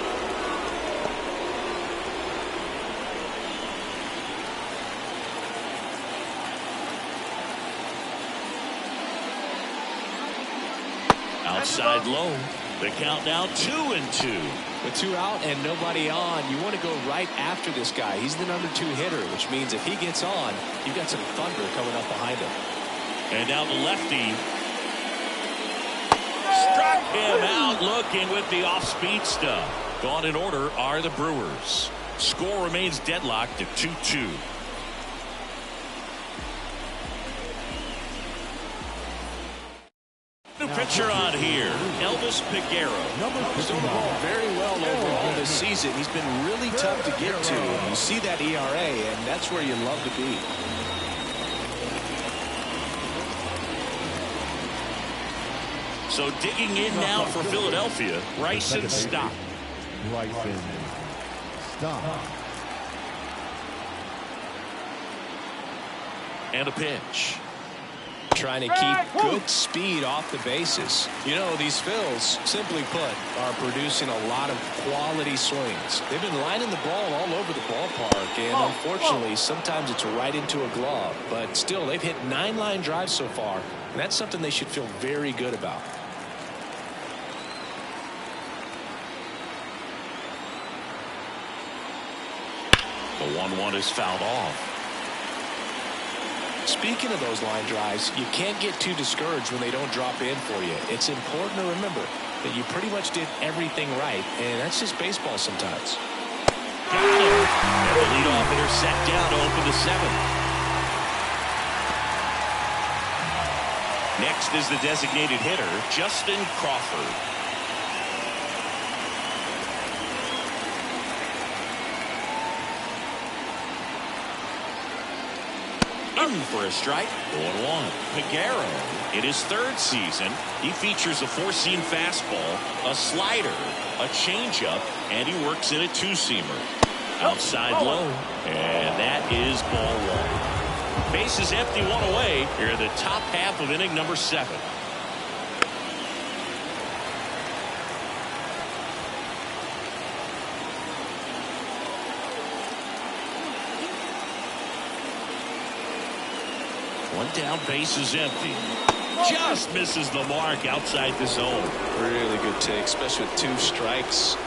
[SPEAKER 1] Outside low. The count now 2-2.
[SPEAKER 2] With 2 out and nobody on, you want to go right after this guy. He's the number 2 hitter, which means if he gets on, you've got some thunder coming up behind him.
[SPEAKER 1] And now the lefty. Struck him out looking with the off-speed stuff. Gone in order are the Brewers. Score remains deadlocked at 2-2. New pitcher on here, Elvis Peguero.
[SPEAKER 2] He's thrown the ball very well overall this season. He's been really tough to get to. You see that ERA, and that's where you love to be.
[SPEAKER 1] So digging in now for Philadelphia, Bryson Stott. And a pitch.
[SPEAKER 2] Trying to keep good speed off the bases. You know, these Phils, simply put, are producing a lot of quality swings. They've been lining the ball all over the ballpark, and unfortunately, sometimes it's right into a glove. But still, they've hit 9 line drives so far, and that's something they should feel very good about.
[SPEAKER 1] The 1-1 is fouled off.
[SPEAKER 2] Speaking of those line drives, you can't get too discouraged when they don't drop in for you. It's important to remember that you pretty much did everything right, and that's just baseball sometimes.
[SPEAKER 1] Got him. And the leadoff hitter set down to open the 7th. Next is the designated hitter, Justin Crawford. in for a strike. 0-1. Peguero, in his third season, he features a four-seam fastball, a slider, a changeup, and he works in a two-seamer. Outside low, and that is ball one. Bases empty, one away here in the top half of inning number 7. One down, bases empty. Just misses the mark outside the zone.
[SPEAKER 2] Really good take, especially with 2 strikes.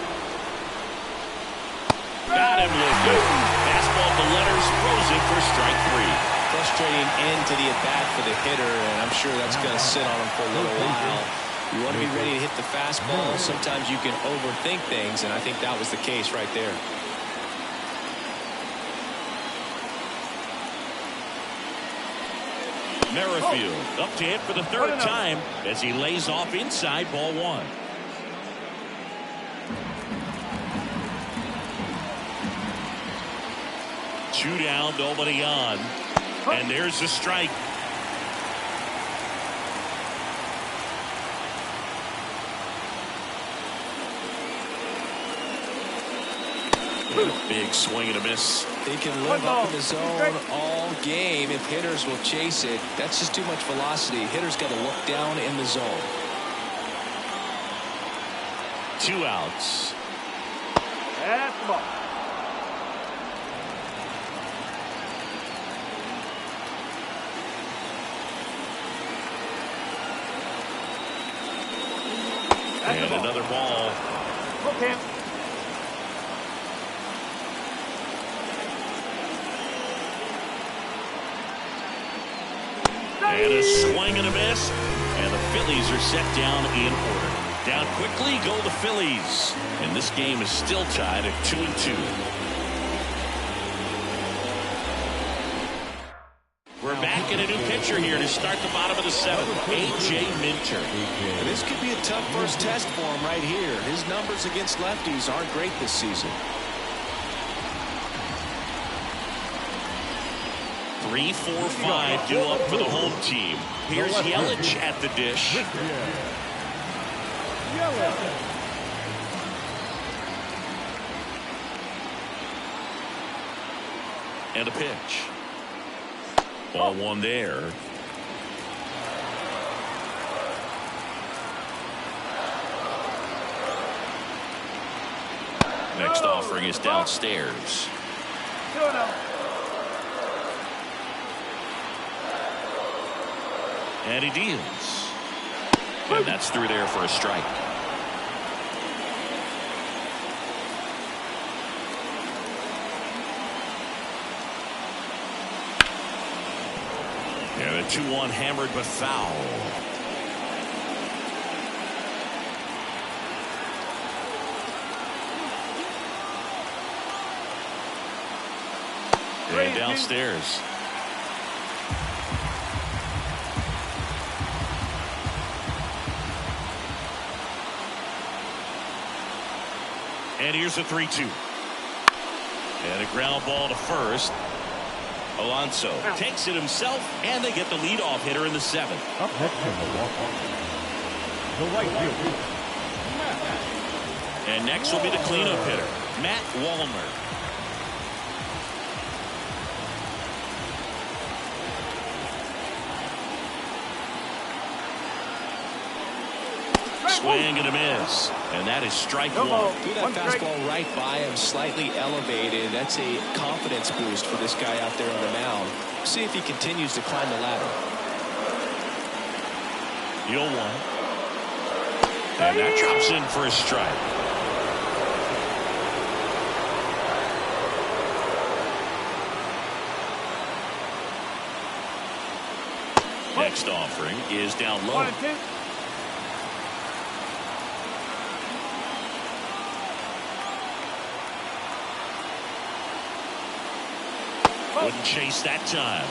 [SPEAKER 1] Got him looking. Fastball to letters, throws it for strike 3.
[SPEAKER 2] Frustrating end to the at-bat for the hitter, and I'm sure that's going to sit on him for a little while. You want to be ready to hit the fastball. Sometimes you can overthink things, and I think that was the case right there.
[SPEAKER 1] Merrifield up to hit for the 3rd time as he lays off inside ball 1. Two down, nobody on. And there's the strike. Big swing and a miss.
[SPEAKER 2] They can live up in the zone all game if hitters will chase it. That's just too much velocity. Hitters got to look down in the zone.
[SPEAKER 1] 2 outs.
[SPEAKER 3] That's the ball.
[SPEAKER 1] And another ball.
[SPEAKER 3] Okay.
[SPEAKER 1] And a swing and a miss. And the Phillies are set down in order. Down quickly go the Phillies. And this game is still tied at 2-2. We're back in a new pitcher here to start the bottom of the 7th. A.J. Minter.
[SPEAKER 2] And this could be a tough first test for him right here. His numbers against lefties aren't great this season.
[SPEAKER 1] 3-4-5 due up for the home team. Here's Yelich at the dish. And a pitch. Ball 1 there. Next offering is downstairs. And he deals. And that's through there for a strike. And a 2-1 hammered but foul. And downstairs. And here's a 3-2. And a ground ball to first. Alonso takes it himself, and they get the leadoff hitter in the 7th.
[SPEAKER 3] Up next in the walk-off, the right fielder,
[SPEAKER 1] And next will be the cleanup hitter, Matt Wallner. Swing and a miss. And that is strike 1.
[SPEAKER 2] Threw that fastball right by him, slightly elevated. That's a confidence boost for this guy out there on the mound. See if he continues to climb the ladder.
[SPEAKER 1] 0-1. And that drops in for a strike. Next offering is down low.
[SPEAKER 3] 1-2.
[SPEAKER 1] Wouldn't chase that time.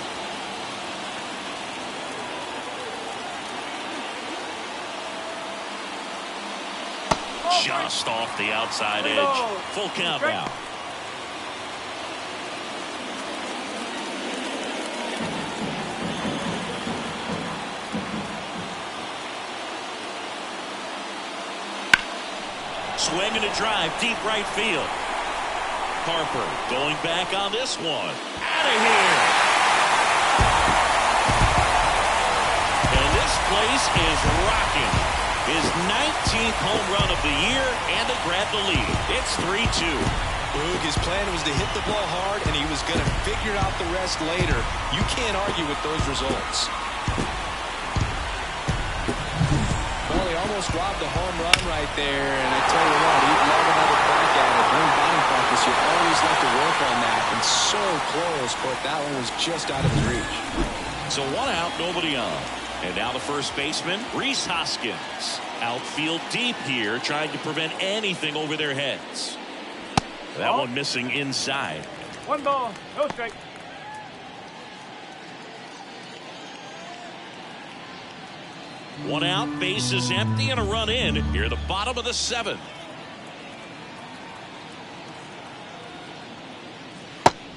[SPEAKER 1] Just off the outside edge. Full count now. swing and a drive deep right field. Harper going back on this one. Out of here. And this place is rocking. His 19th home run of the year, and they grab the lead. It's 3-2.
[SPEAKER 2] Boog, his plan was to hit the ball hard, and he was going to figure out the rest later. You can't argue with those results. Well, he almost robbed the home run right there, and I tell you what, he'd love another crack at it. During batting practice, you always have to work on that, and so close, but that one was just out of his reach.
[SPEAKER 1] So 1 out, nobody on. And now the first baseman, Rhys Hoskins. Outfield deep here, trying to prevent anything over their heads. That one missing inside.
[SPEAKER 3] 1 ball, no strike.
[SPEAKER 1] One out, base is empty, and a run in here at the bottom of the 7th.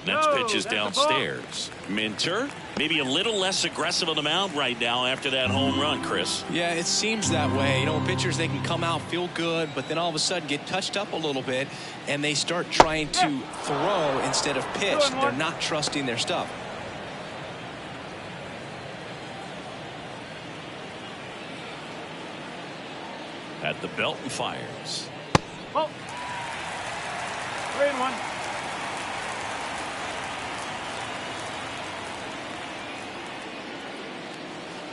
[SPEAKER 1] Next pitch is downstairs. Minter, maybe a little less aggressive on the mound right now after that home run, Chris.
[SPEAKER 2] Yeah, it seems that way. You know, pitchers, they can come out, feel good, but then all of a sudden get touched up a little bit, and they start trying to throw instead of pitch. They're not trusting their stuff.
[SPEAKER 1] At the belt and fires.
[SPEAKER 3] Oh. 3-1.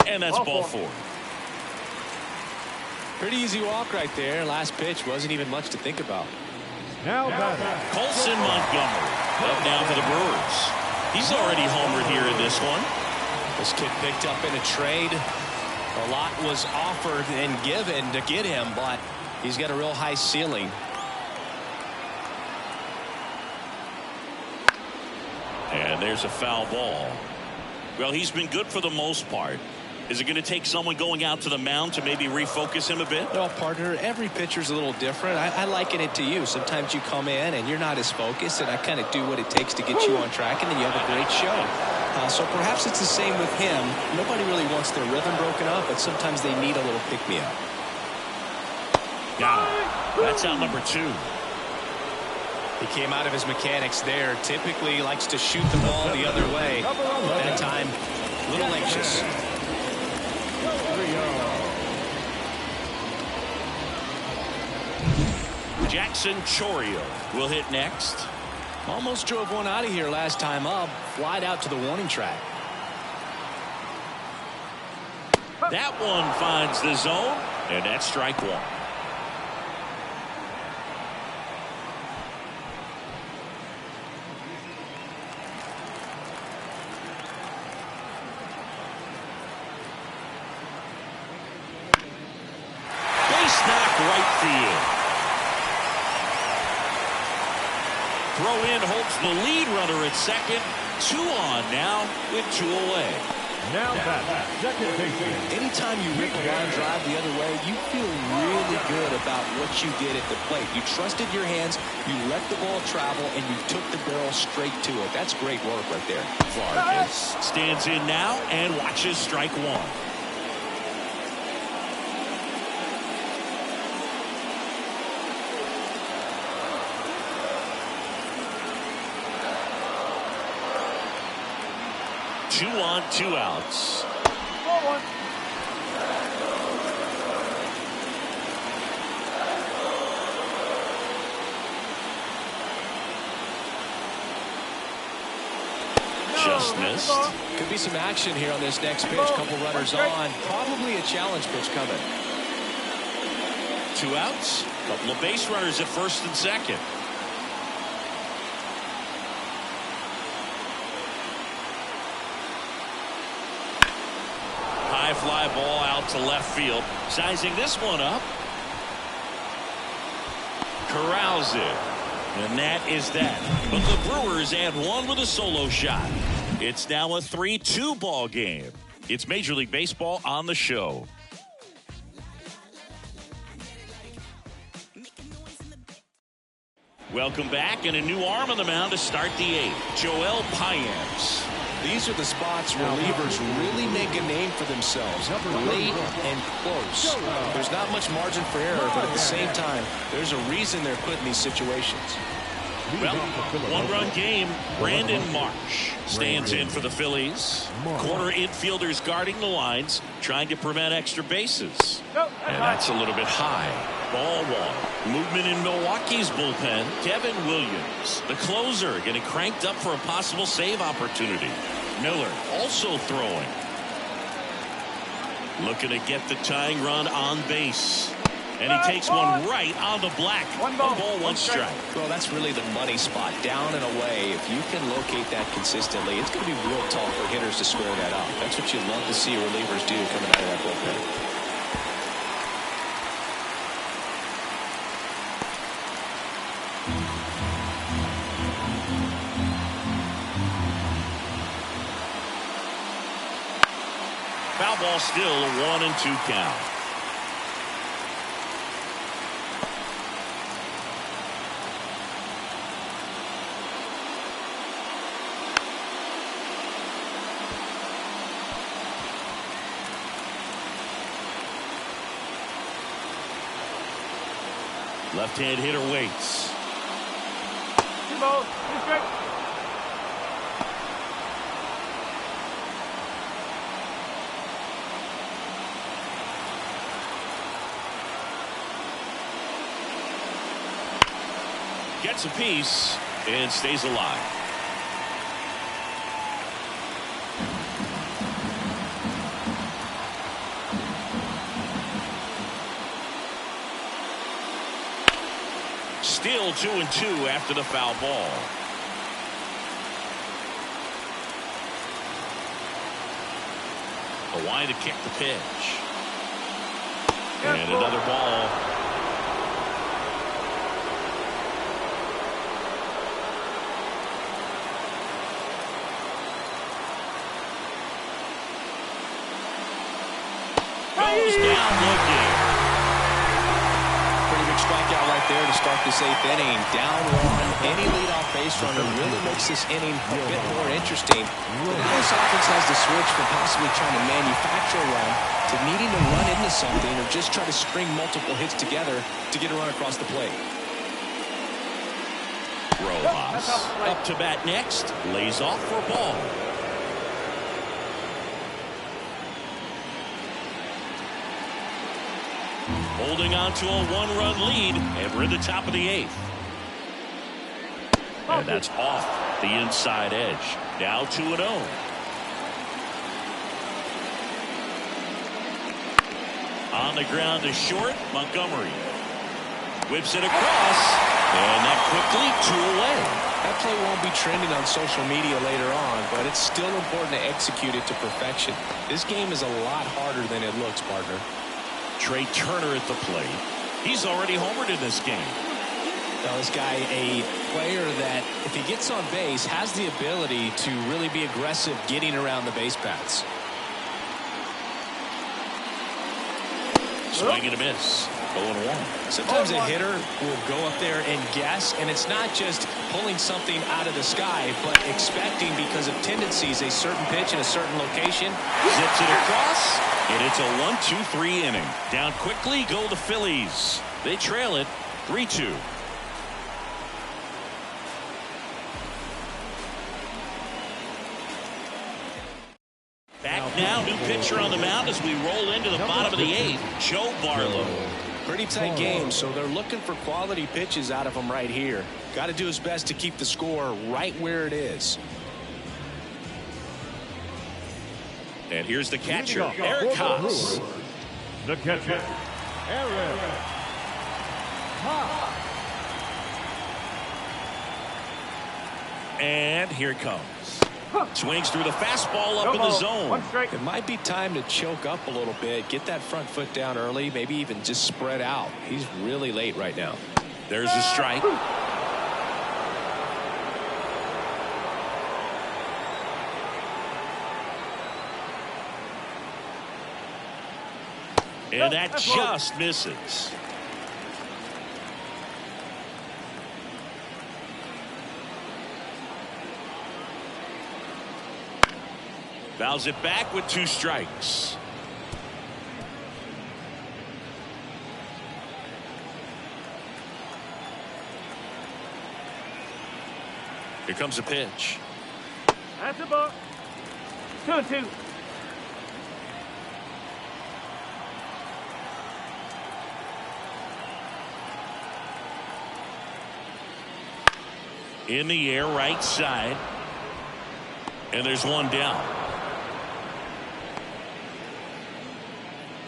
[SPEAKER 1] And that's ball 4.
[SPEAKER 2] Pretty easy walk right there. Last pitch wasn't even much to think about.
[SPEAKER 3] Now
[SPEAKER 1] Colson Montgomery up now for the Brewers. He's already homered here in this one.
[SPEAKER 2] This kid picked up in a trade. A lot was offered and given to get him, but he's got a real high ceiling.
[SPEAKER 1] And there's a foul ball. Well, he's been good for the most part. Is it going to take someone going out to the mound to maybe refocus him a bit?
[SPEAKER 2] Well, partner, every pitcher's a little different. I liken it to you. Sometimes you come in and you're not as focused, and I kind of do what it takes to get you on track, and then you have a great show. So perhaps it's the same with him. Nobody really wants their rhythm broken up, but sometimes they need a little pick-me-up.
[SPEAKER 1] Got it. That's out number 2.
[SPEAKER 2] He came out of his mechanics there. Typically likes to shoot the ball the other way. That time, a little anxious.
[SPEAKER 1] Jackson Chourio will hit next.
[SPEAKER 2] Almost drove one out of here last time up. Flied out to the warning track.
[SPEAKER 1] That one finds the zone, and that's strike 1. Base knock right field. Throw in holds the lead runner at second. 2 on now with 2 away.
[SPEAKER 3] Now back, second baseman.
[SPEAKER 2] Anytime you rip a line drive the other way, you feel really good about what you did at the plate. You trusted your hands, you let the ball travel, and you took the barrel straight to it. That's great work right there.
[SPEAKER 1] Vargas stands in now and watches strike 1. Two on, 2 outs.
[SPEAKER 3] 4-1.
[SPEAKER 1] Just missed.
[SPEAKER 2] Could be some action here on this next pitch. Couple runners on. Probably a challenge pitch coming.
[SPEAKER 1] 2 outs. Couple of base runners at first and second. High fly ball out to left field. Sizing this one up. Corrals it. And that is that. But the Brewers add 1 with a solo shot. It's now a 3-2 ball game. It's Major League Baseball on the show. Welcome back, and a new arm on the mound to start the 8th. Joel Payamps.
[SPEAKER 2] These are the spots relievers really make a name for themselves. Late and close. There's not much margin for error, but at the same time, there's a reason they're put in these situations.
[SPEAKER 1] Well, one-run game. Brandon Marsh stands in for the Phillies. Corner infielders guarding the lines, trying to prevent extra bases. And that's a little bit high. Ball one. Movement in Milwaukee's bullpen. Kevin Williams, the closer, getting cranked up for a possible save opportunity. Miller also throwing. Looking to get the tying run on base. And he takes one right on the black. One ball, one strike.
[SPEAKER 2] Well, that's really the money spot, down and away. If you can locate that consistently, it's going to be real tough for hitters to square that up. That's what you love to see relievers do coming out of that bullpen.
[SPEAKER 1] Foul ball, still a 1-2 count. Left-hand hitter waits. Gets a piece and stays alive. Still 2-2 after the foul ball. Hawaii to kick the pitch. And another ball. Goes down looking.
[SPEAKER 2] Pretty big strikeout right there to start this 8th inning. Down one. Any leadoff base runner really makes this inning a bit more interesting. The Dallas offense has to switch from possibly trying to manufacture a run to needing to run into something or just try to string multiple hits together to get a run across the plate.
[SPEAKER 1] Rojas up to bat next. Lays off for a ball. Holding on to a 1-run lead, and we're at the top of the 8th. And that's off the inside edge. Now 2-0. On the ground to short, Montgomery. Whips it across, and that quickly 2 away.
[SPEAKER 2] That play won't be trending on social media later on, but it's still important to execute it to perfection. This game is a lot harder than it looks, partner.
[SPEAKER 1] Trey Turner at the plate. He's already homered in this game.
[SPEAKER 2] Now, this guy, a player that, if he gets on base, has the ability to really be aggressive getting around the base paths.
[SPEAKER 1] Swing and a miss. 0-1.
[SPEAKER 2] Sometimes a hitter will go up there and guess, and it's not just pulling something out of the sky, but expecting, because of tendencies, a certain pitch in a certain location.
[SPEAKER 1] Zips it across, and it's a 1-2-3 inning. Down quickly go the Phillies. They trail it 3-2. Back now, new pitcher on the mound as we roll into the bottom of the 8th, Joe Barlow.
[SPEAKER 2] Pretty tight game, so they're looking for quality pitches out of him right here. Got to do his best to keep the score right where it is.
[SPEAKER 1] And here's the catcher, Eric Haas.
[SPEAKER 3] The catcher, Eric Haas.
[SPEAKER 1] And here it comes. Swings through the fastball up in the zone.
[SPEAKER 2] It might be time to choke up a little bit, get that front foot down early, maybe even just spread out. He's really late right now.
[SPEAKER 1] There's a strike. And that just misses. Fouls it back with 2 strikes. Here comes a pitch.
[SPEAKER 3] That's a ball. 2-2.
[SPEAKER 1] In the air, right side. And there's 1 down.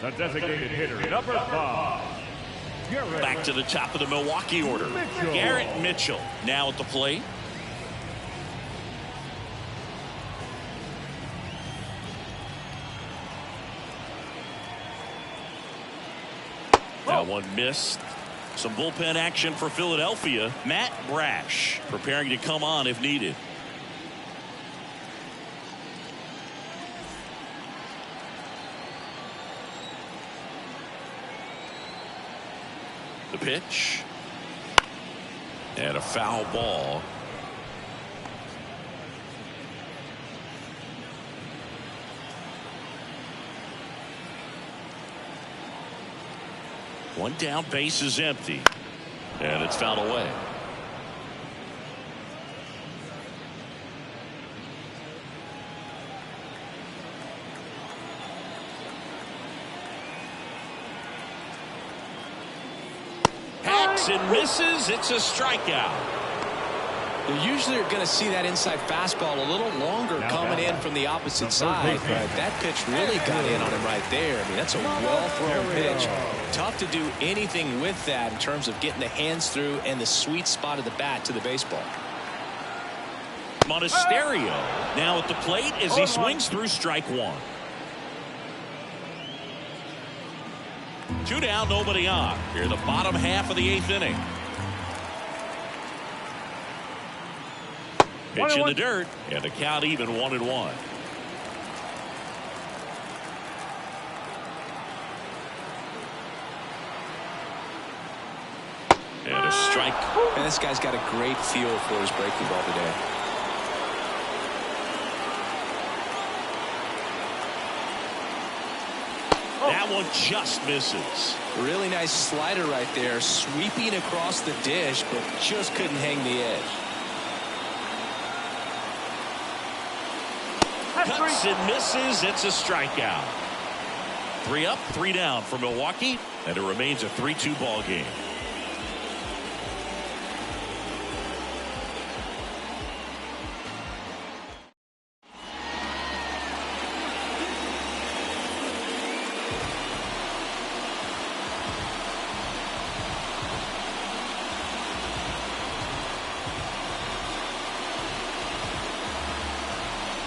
[SPEAKER 3] The designated hitter, number 5.
[SPEAKER 1] Back to the top of the Milwaukee order.
[SPEAKER 3] Mitchell.
[SPEAKER 1] Garrett Mitchell now at the plate. That one missed. Some bullpen action for Philadelphia. Matt Brash preparing to come on if needed. The pitch. And a foul ball. One down, base is empty. And it's fouled away. Hacks and misses. It's a strikeout.
[SPEAKER 2] You usually are going to see that inside fastball a little longer coming in from the opposite side, but that pitch really got in on him right there. I mean, that's a well-thrown pitch. Tough to do anything with that in terms of getting the hands through and the sweet spot of the bat to the baseball.
[SPEAKER 1] Monasterio now at the plate as he swings through strike 1. 2 down, nobody on. Here in the bottom half of the 8th inning. Pitch in the dirt, and the count even 1-1. And a strike.
[SPEAKER 2] And this guy's got a great feel for his breaking ball today.
[SPEAKER 1] That one just misses.
[SPEAKER 2] Really nice slider right there, sweeping across the dish, but just couldn't hang the edge.
[SPEAKER 1] Cuts and misses. It's a strikeout. 3 up, 3 down for Milwaukee, and it remains a 3-2 ball game.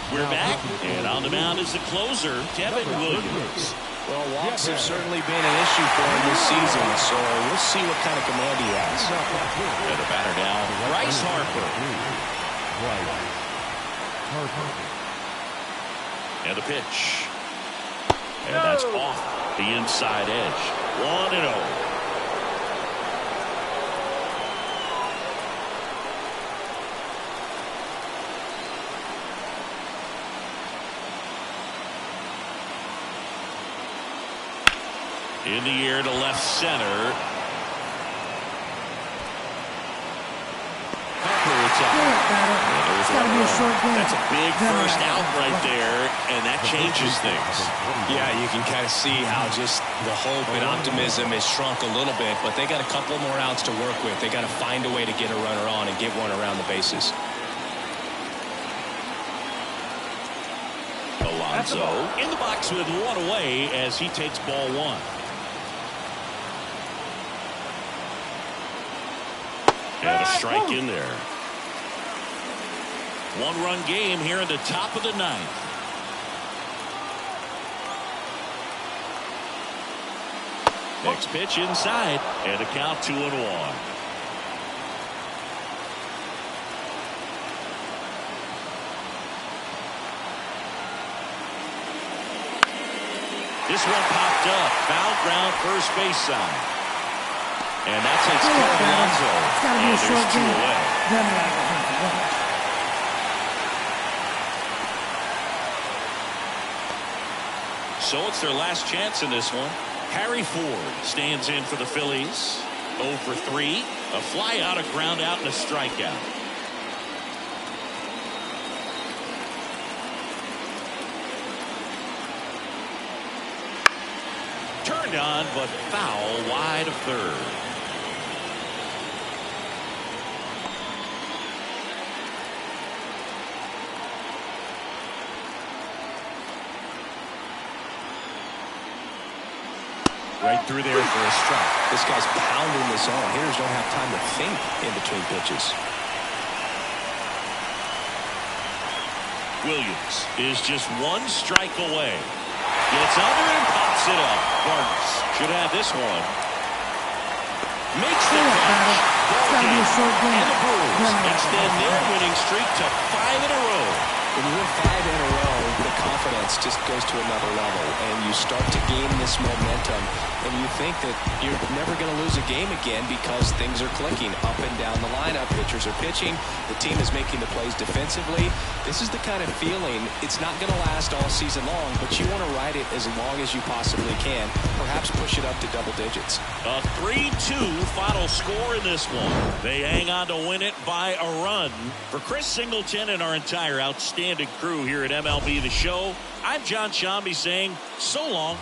[SPEAKER 1] We're back, and on the mound is the closer, Devin Williams.
[SPEAKER 2] Well, walks have certainly been an issue for him this season, so we'll see what kind of command he has.
[SPEAKER 1] And a batter now, Bryce Harper. And the pitch. And that's off the inside edge. 1-0. In the air to left center. That's a big first out right there, and that changes things.
[SPEAKER 2] Yeah, you can kind of see how just the hope and optimism has shrunk a little bit, but they got a couple more outs to work with. They got to find a way to get a runner on and get one around the bases.
[SPEAKER 1] Alonso in the box with 1 away as he takes ball 1. And a strike in there. 1-run game here in the top of the 9th. Next pitch inside, and a count 2-1. This one popped up. Foul ground first base side. And that takes care of Alonso.
[SPEAKER 4] It's got to be a short game.
[SPEAKER 1] So it's their last chance in this one. Harry Ford stands in for the Phillies. 0 for 3. A fly out, a ground out, and a strikeout. Turned on, but foul wide of third. Right through there for a strike.
[SPEAKER 2] This guy's pounding this on. Hitters don't have time to think in between pitches.
[SPEAKER 1] Williams is just one strike away. Gets under and pops it up. Vargas should have this one. Makes the catch. And the Brewers extend their winning streak to 5 in a row.
[SPEAKER 2] When you win 5 in a row, the confidence just goes to another level, and you start to gain this momentum, and you think that you're never going to lose a game again because things are clicking up and down the lineup. Pitchers are pitching. The team is making the plays defensively. This is the kind of feeling. It's not going to last all season long, but you want to ride it as long as you possibly can. Perhaps push it up to double digits.
[SPEAKER 1] A 3-2 final score in this one. They hang on to win it by a run. For Chris Singleton and our entire outstanding crew here at MLB The Show, I'm John Shambi saying so long.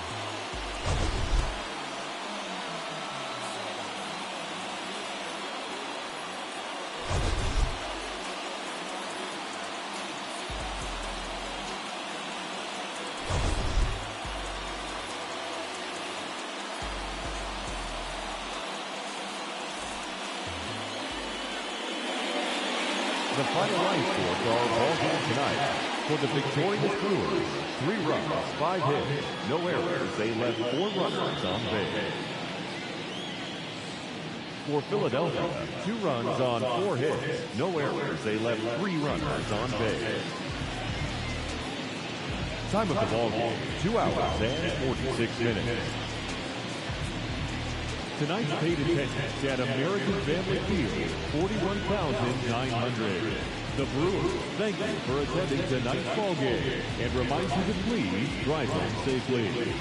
[SPEAKER 3] The final line score for our ball game tonight. For the victorious Brewers, 3 runs, 5 hits, no errors. They left 4 runners on base. For Philadelphia, 2 runs on 4 hits, no errors. They left 3 runners on base. Time of the ball game, 2 hours and 46 minutes. Tonight's paid attendance at American Family Field, 41,900. The Brewers thank you for attending tonight's ball game and remind you to please drive home safely.